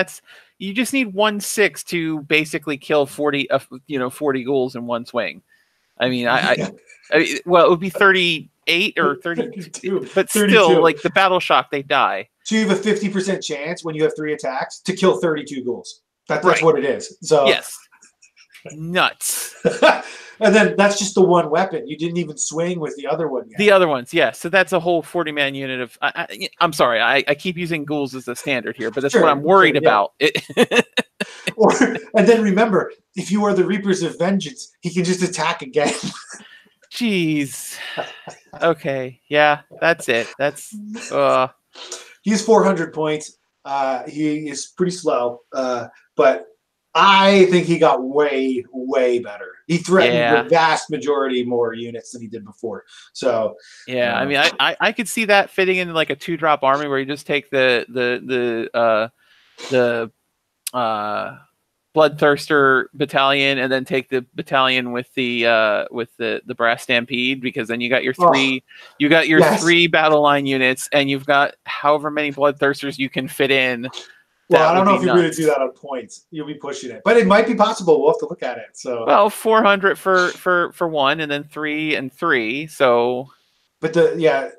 you just need 1/6 to basically kill 40 ghouls in 1 swing. I mean, well, it would be 38 or 32, but 32. Still, like the battle shock, they die. So you have a 50% chance when you have 3 attacks to kill 32 ghouls. That's what it is. So yes, nuts. And then that's just the 1 weapon. You didn't even swing with the other one yet. The other ones, yeah. So that's a whole 40-man unit of. I'm sorry, I keep using ghouls as a standard here, but that's what I'm worried about. And then remember, if you are the Reapers of Vengeance, he can just attack again. Jeez. Okay. Yeah, that's it. That's. He has 400 points. He is pretty slow, but I think he got way, way better. He threatened the vast majority more units than he did before. So yeah, I mean, I could see that fitting into like a 2-drop army where you just take the Bloodthirster battalion and then take the battalion with the Brass Stampede, because then you got your 3 3 battle line units, and you've got however many Bloodthirsters you can fit in. Well, I don't know if you're going to do that on points. You'll be pushing it, but it might be possible. We'll have to look at it. So, well, 400 for 1, and then 3 and 3. So, but it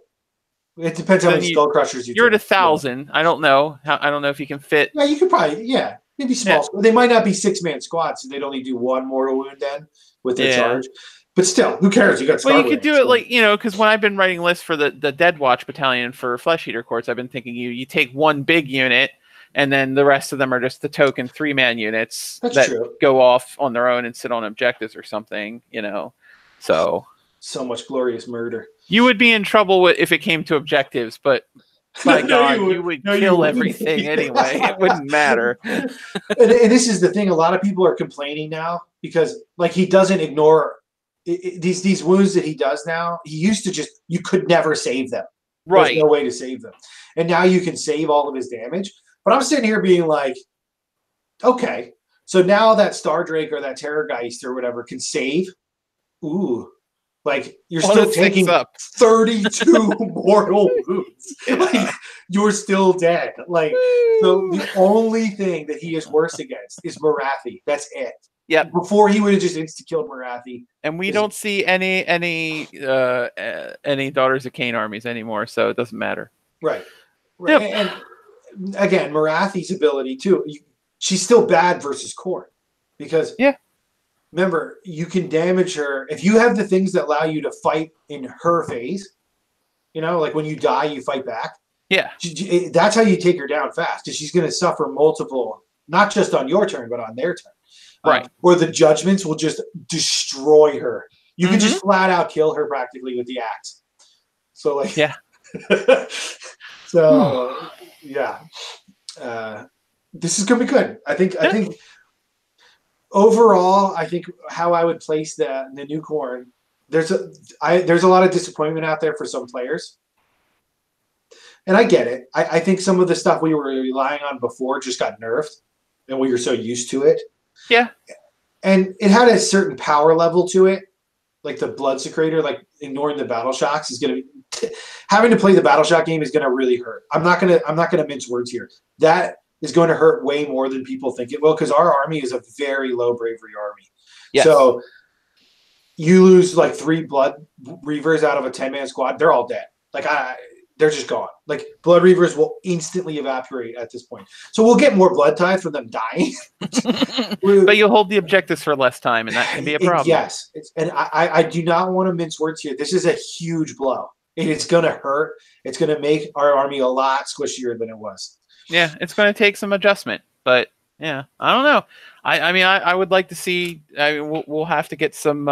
depends how many Skull Crushers you're at 1,000. I don't know. I don't know if you can fit. Yeah, you could probably. Yeah, maybe small. Yeah. They might not be 6-man squads, so they'd only do 1 mortal wound then with their charge. But still, who cares? You got. Well, you could do it like because when I've been writing lists for the Dead Watch battalion for Flesh Eater Courts, I've been thinking you take 1 big unit. And then the rest of them are just the token 3-man units that go off on their own and sit on objectives or something, So much glorious murder. You would be in trouble if it came to objectives, but by God, you would kill everything anyway. It wouldn't matter. And this is the thing. A lot of people are complaining now because, like, he doesn't ignore these wounds that he does now. He used to you could never save them. Right. There's no way to save them. And now you can save all of his damage. But I'm sitting here being like, okay, so now that Star Drake or that Terrorgeist or whatever can save. Ooh, like you're still taking 32 mortal wounds. Like, you're still dead. Like, so the only thing that he is worse against is Marathi. That's it. Yeah. Before he would have just insta-killed Marathi. And we don't see any Daughters of Cain armies anymore, so it doesn't matter. Right. Yep. And again, Marathi's ability too. She's still bad versus Khorne because remember, you can damage her if you have the things that allow you to fight in her phase. Like when you die, you fight back. Yeah, that's how you take her down fast because she's going to suffer multiple, not just on your turn, but on their turn. Right. Or the judgments will just destroy her. You can just flat out kill her practically with the axe. So like, yeah. So yeah, this is gonna be good. I think overall, I think how I would place the new Khorne. There's a lot of disappointment out there for some players, and I get it. I think some of the stuff we were relying on before just got nerfed, and we were so used to it. Yeah. And it had a certain power level to it, like the Blood Secretor, like ignoring the battle shocks is going to having to play the battle shock game is going to really hurt. I'm not going to mince words here. That is going to hurt way more than people think it will because our army is a very low bravery army. Yes. So you lose like 3 Blood Reavers out of a 10-man squad, they're all dead. Like they're just gone. Like Blood Reavers will instantly evaporate at this point. So we'll get more blood tithe from them dying. But you'll hold the objectives for less time, and that can be a problem. Yes. And I do not want to mince words here. This is a huge blow. It's going to hurt. It's going to make our army a lot squishier than it was. Yeah, it's going to take some adjustment. But, yeah, I don't know. I mean, I would like to see we'll have to get some,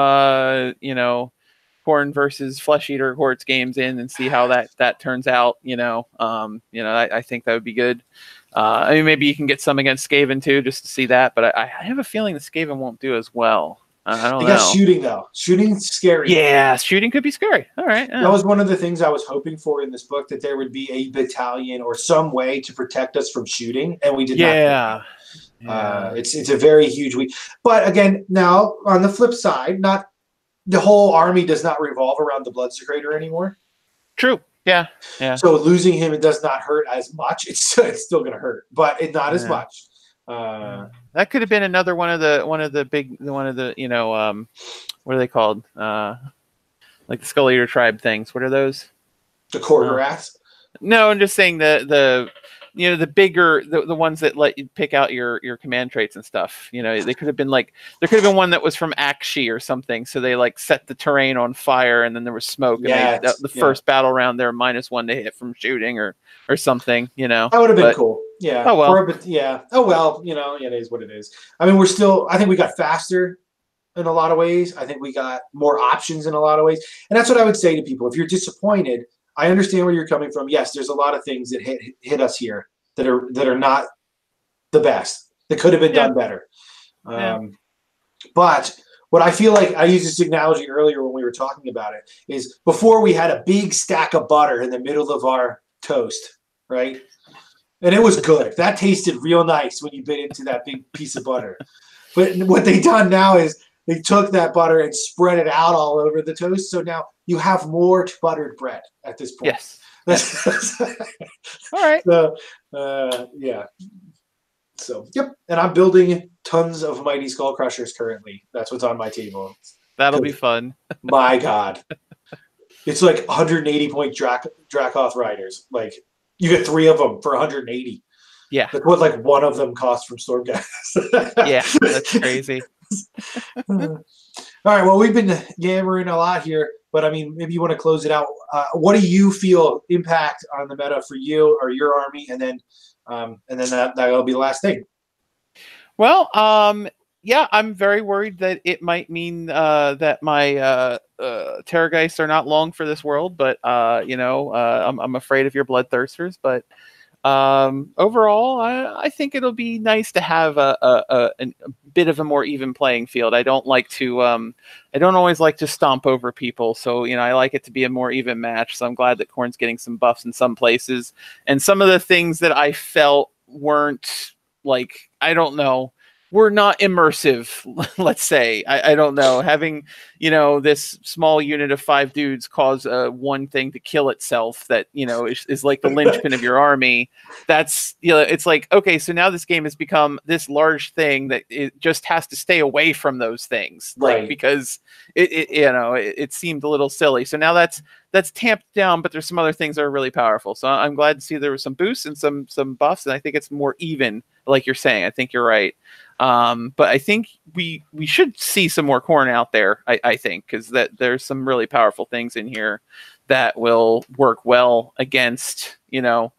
Khorne versus Flesh Eater Hordes games in and see how that turns out. I think that would be good. I mean, maybe you can get some against Skaven too, just to see that. But I have a feeling the Skaven won't do as well. I don't know. They got shooting though. Shooting's scary. Yeah, shooting could be scary. All right. Yeah. That was one of the things I was hoping for in this book, that there would be a battalion or some way to protect us from shooting, and we did not. Yeah. It's a very huge week. But again, now on the flip side, not the whole army does not revolve around the Blood Secretor anymore. True. Yeah. Yeah. So losing him, it does not hurt as much. It's still going to hurt, but not as much. That could have been another one of the what are they called? Like the Skull Eater tribe things. What are those? The Korgoraths? No, I'm just saying the bigger the ones that let you pick out your command traits and stuff. They could have been like, there could have been one that was from Akshi or something. So they like set the terrain on fire and then there was smoke. And the first battle round they're -1 to hit from shooting or something. That would have been cool. Yeah. Oh well. Oh well. It is what it is. I mean, I think we got faster in a lot of ways. I think we got more options in a lot of ways. And that's what I would say to people. If you're disappointed, I understand where you're coming from. Yes, there's a lot of things that hit us here that are not the best. That could have been done better. But what I feel like, I used this analogy earlier when we were talking about it, is before we had a big stack of butter in the middle of our toast, right? And it was good. That tasted real nice when you bit into that big piece of butter. But what they've done now is they took that butter and spread it out all over the toast. So now you have more buttered bread at this point. Yes. All right. So, yeah. So, yep. And I'm building tons of Mighty Skull Crushers currently. That's what's on my table. That'll be fun. My God. It's like 180-point Dracoth Riders. Like, you get 3 of them for 180. Yeah. That's what like one of them costs from Stormcast. Yeah, that's crazy. All right. Well, we've been yammering a lot here, but I mean, maybe you want to close it out. What do you feel impact on the meta for you or your army, and then that'll be the last thing. Well, yeah, I'm very worried that it might mean that my Terrorgeists are not long for this world, but I'm afraid of your Bloodthirsters. But overall, I think it'll be nice to have a bit of a more even playing field. I don't always like to stomp over people, so I like it to be a more even match. So I'm glad that Khorne's getting some buffs in some places, and some of the things that I felt weren't, like, I don't know, were not immersive. Let's say I don't know, having this small unit of 5 dudes cause one thing to kill itself that is like the linchpin of your army. That's it's like, okay, so now this game has become this large thing that it just has to stay away from those things, right? Like, because it seemed a little silly. So now that's tamped down, but there's some other things that are really powerful. So I'm glad to see there was some boosts and some buffs, and I think it's more even, like you're saying. I think you're right. But I think we should see some more Khorne out there. I think, because there's some really powerful things in here that will work well against the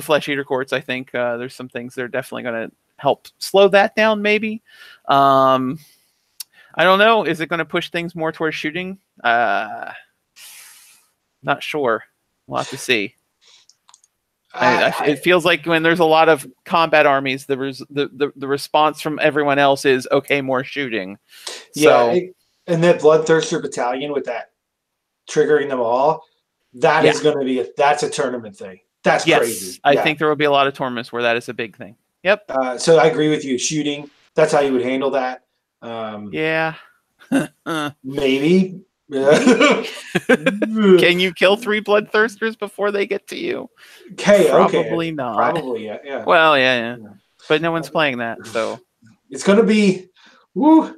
flesh eater courts. I think there's some things that are definitely going to help slow that down. Maybe. I don't know. Is it going to push things more towards shooting? Not sure. We'll have to see. It feels like when there's a lot of combat armies, the response from everyone else is, okay, more shooting. Yeah, and that Bloodthirster battalion with that triggering them all, that is going to be that's a tournament thing. That's crazy. I think there will be a lot of tournaments where that is a big thing. Yep. So I agree with you. Shooting, that's how you would handle that. Yeah. Maybe. Can you kill 3 Bloodthirsters before they get to you? Probably not. Probably, yeah. Well, yeah. But no one's playing that, so it's going to be. Woo.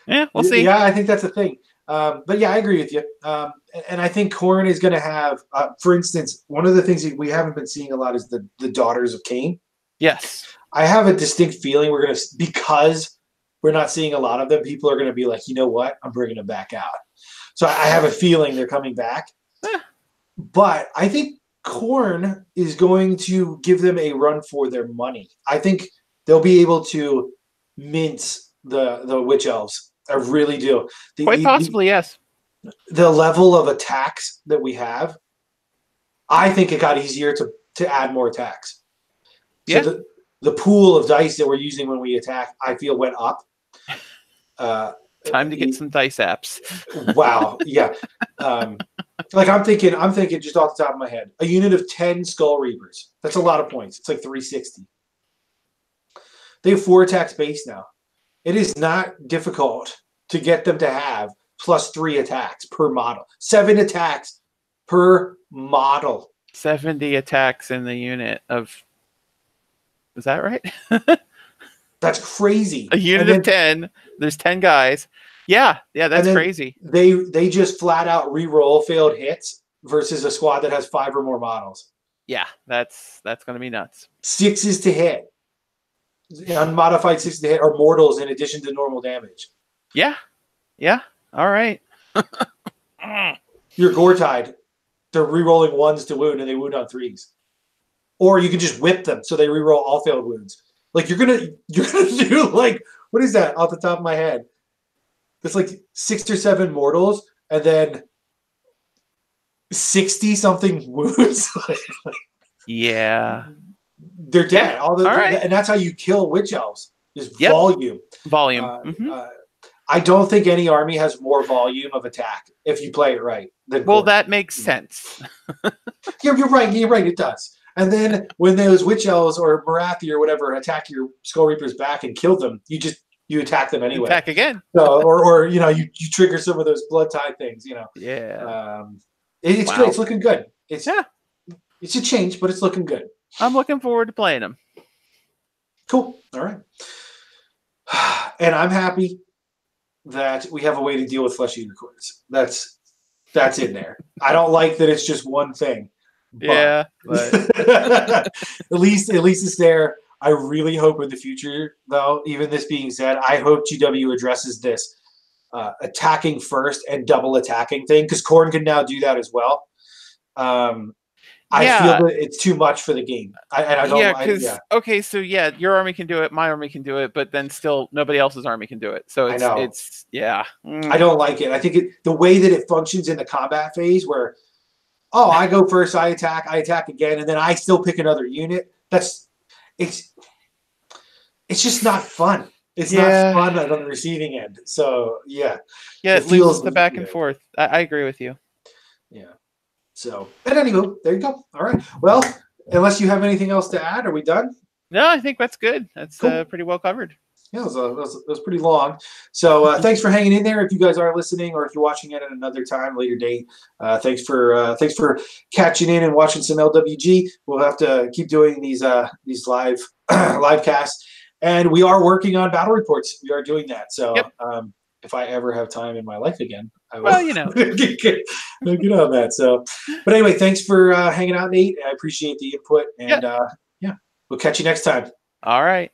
Yeah, we'll see. Yeah, I think that's the thing. But yeah, I agree with you. And I think Khorne is going to have, for instance, one of the things that we haven't been seeing a lot is the Daughters of Cain. Yes. I have a distinct feeling we're going to, because we're not seeing a lot of them, people are going to be like, you know what? I'm bringing them back out. So I have a feeling they're coming back. But I think Khorne is going to give them a run for their money. I think they'll be able to mince the witch elves. I really do. Quite possibly, yes. The level of attacks that we have, I think it got easier to add more attacks. Yeah. So the pool of dice that we're using when we attack, I feel, went up. Time to get some dice apps. Wow. Yeah. Like I'm thinking just off the top of my head, a unit of 10 Skull Reapers. That's a lot of points. It's like 360. They have 4 attacks base now. It is not difficult to get them to have +3 attacks per model. 7 attacks per model. 70 attacks in the unit of. Is that right? That's crazy. A unit of 10. There's 10 guys. Yeah, that's crazy. They just flat out re-roll failed hits versus a squad that has 5 or more models. Yeah, that's going to be nuts. 6s to hit. Unmodified 6s to hit are mortals in addition to normal damage. Yeah. All right. You're gore-tied. They're re-rolling 1s to wound, and they wound on 3s. Or you can just whip them so they re-roll all failed wounds. Like you're gonna do like, what is that off the top of my head? It's like 6 or 7 mortals and then 60 something wounds. Yeah. They're dead. All right. And that's how you kill witch elves. Is volume. I don't think any army has more volume of attack if you play it right. Well, that makes sense. You're right. It does. And then when those witch elves or Marathi or whatever attack your Skull Reapers back and kill them, you attack them anyway. Attack again. So, or you trigger some of those blood tide things. Yeah. It's great. It's looking good. It's a change, but it's looking good. I'm looking forward to playing them. Cool. All right. And I'm happy that we have a way to deal with flesh eater courts. That's in there. I don't like that it's just one thing. But at least it's there. I really hope in the future, though, even this being said, I hope GW addresses this attacking first and double attacking thing, because Khorne can now do that as well. I feel that it's too much for the game. Okay, so your army can do it, my army can do it, but then still nobody else's army can do it. So it's I don't like it. I think the way that it functions in the combat phase, where I go first, I attack again, and then I still pick another unit. It's just not fun. It's not fun on the receiving end. So it feels the back and forth. I agree with you. Yeah. So, and anywho, there you go. All right. Well, unless you have anything else to add, are we done? No, I think that's good. That's Cool. pretty well covered. Yeah, it was pretty long. So thanks for hanging in there. If you guys are listening, or if you're watching it at another time, later date, thanks for catching in and watching some LWG. We'll have to keep doing these live live casts, and we are working on battle reports. We are doing that. So if I ever have time in my life again, I will. Well, you know, get on that. So, but anyway, thanks for hanging out, Nate. I appreciate the input, and we'll catch you next time. All right.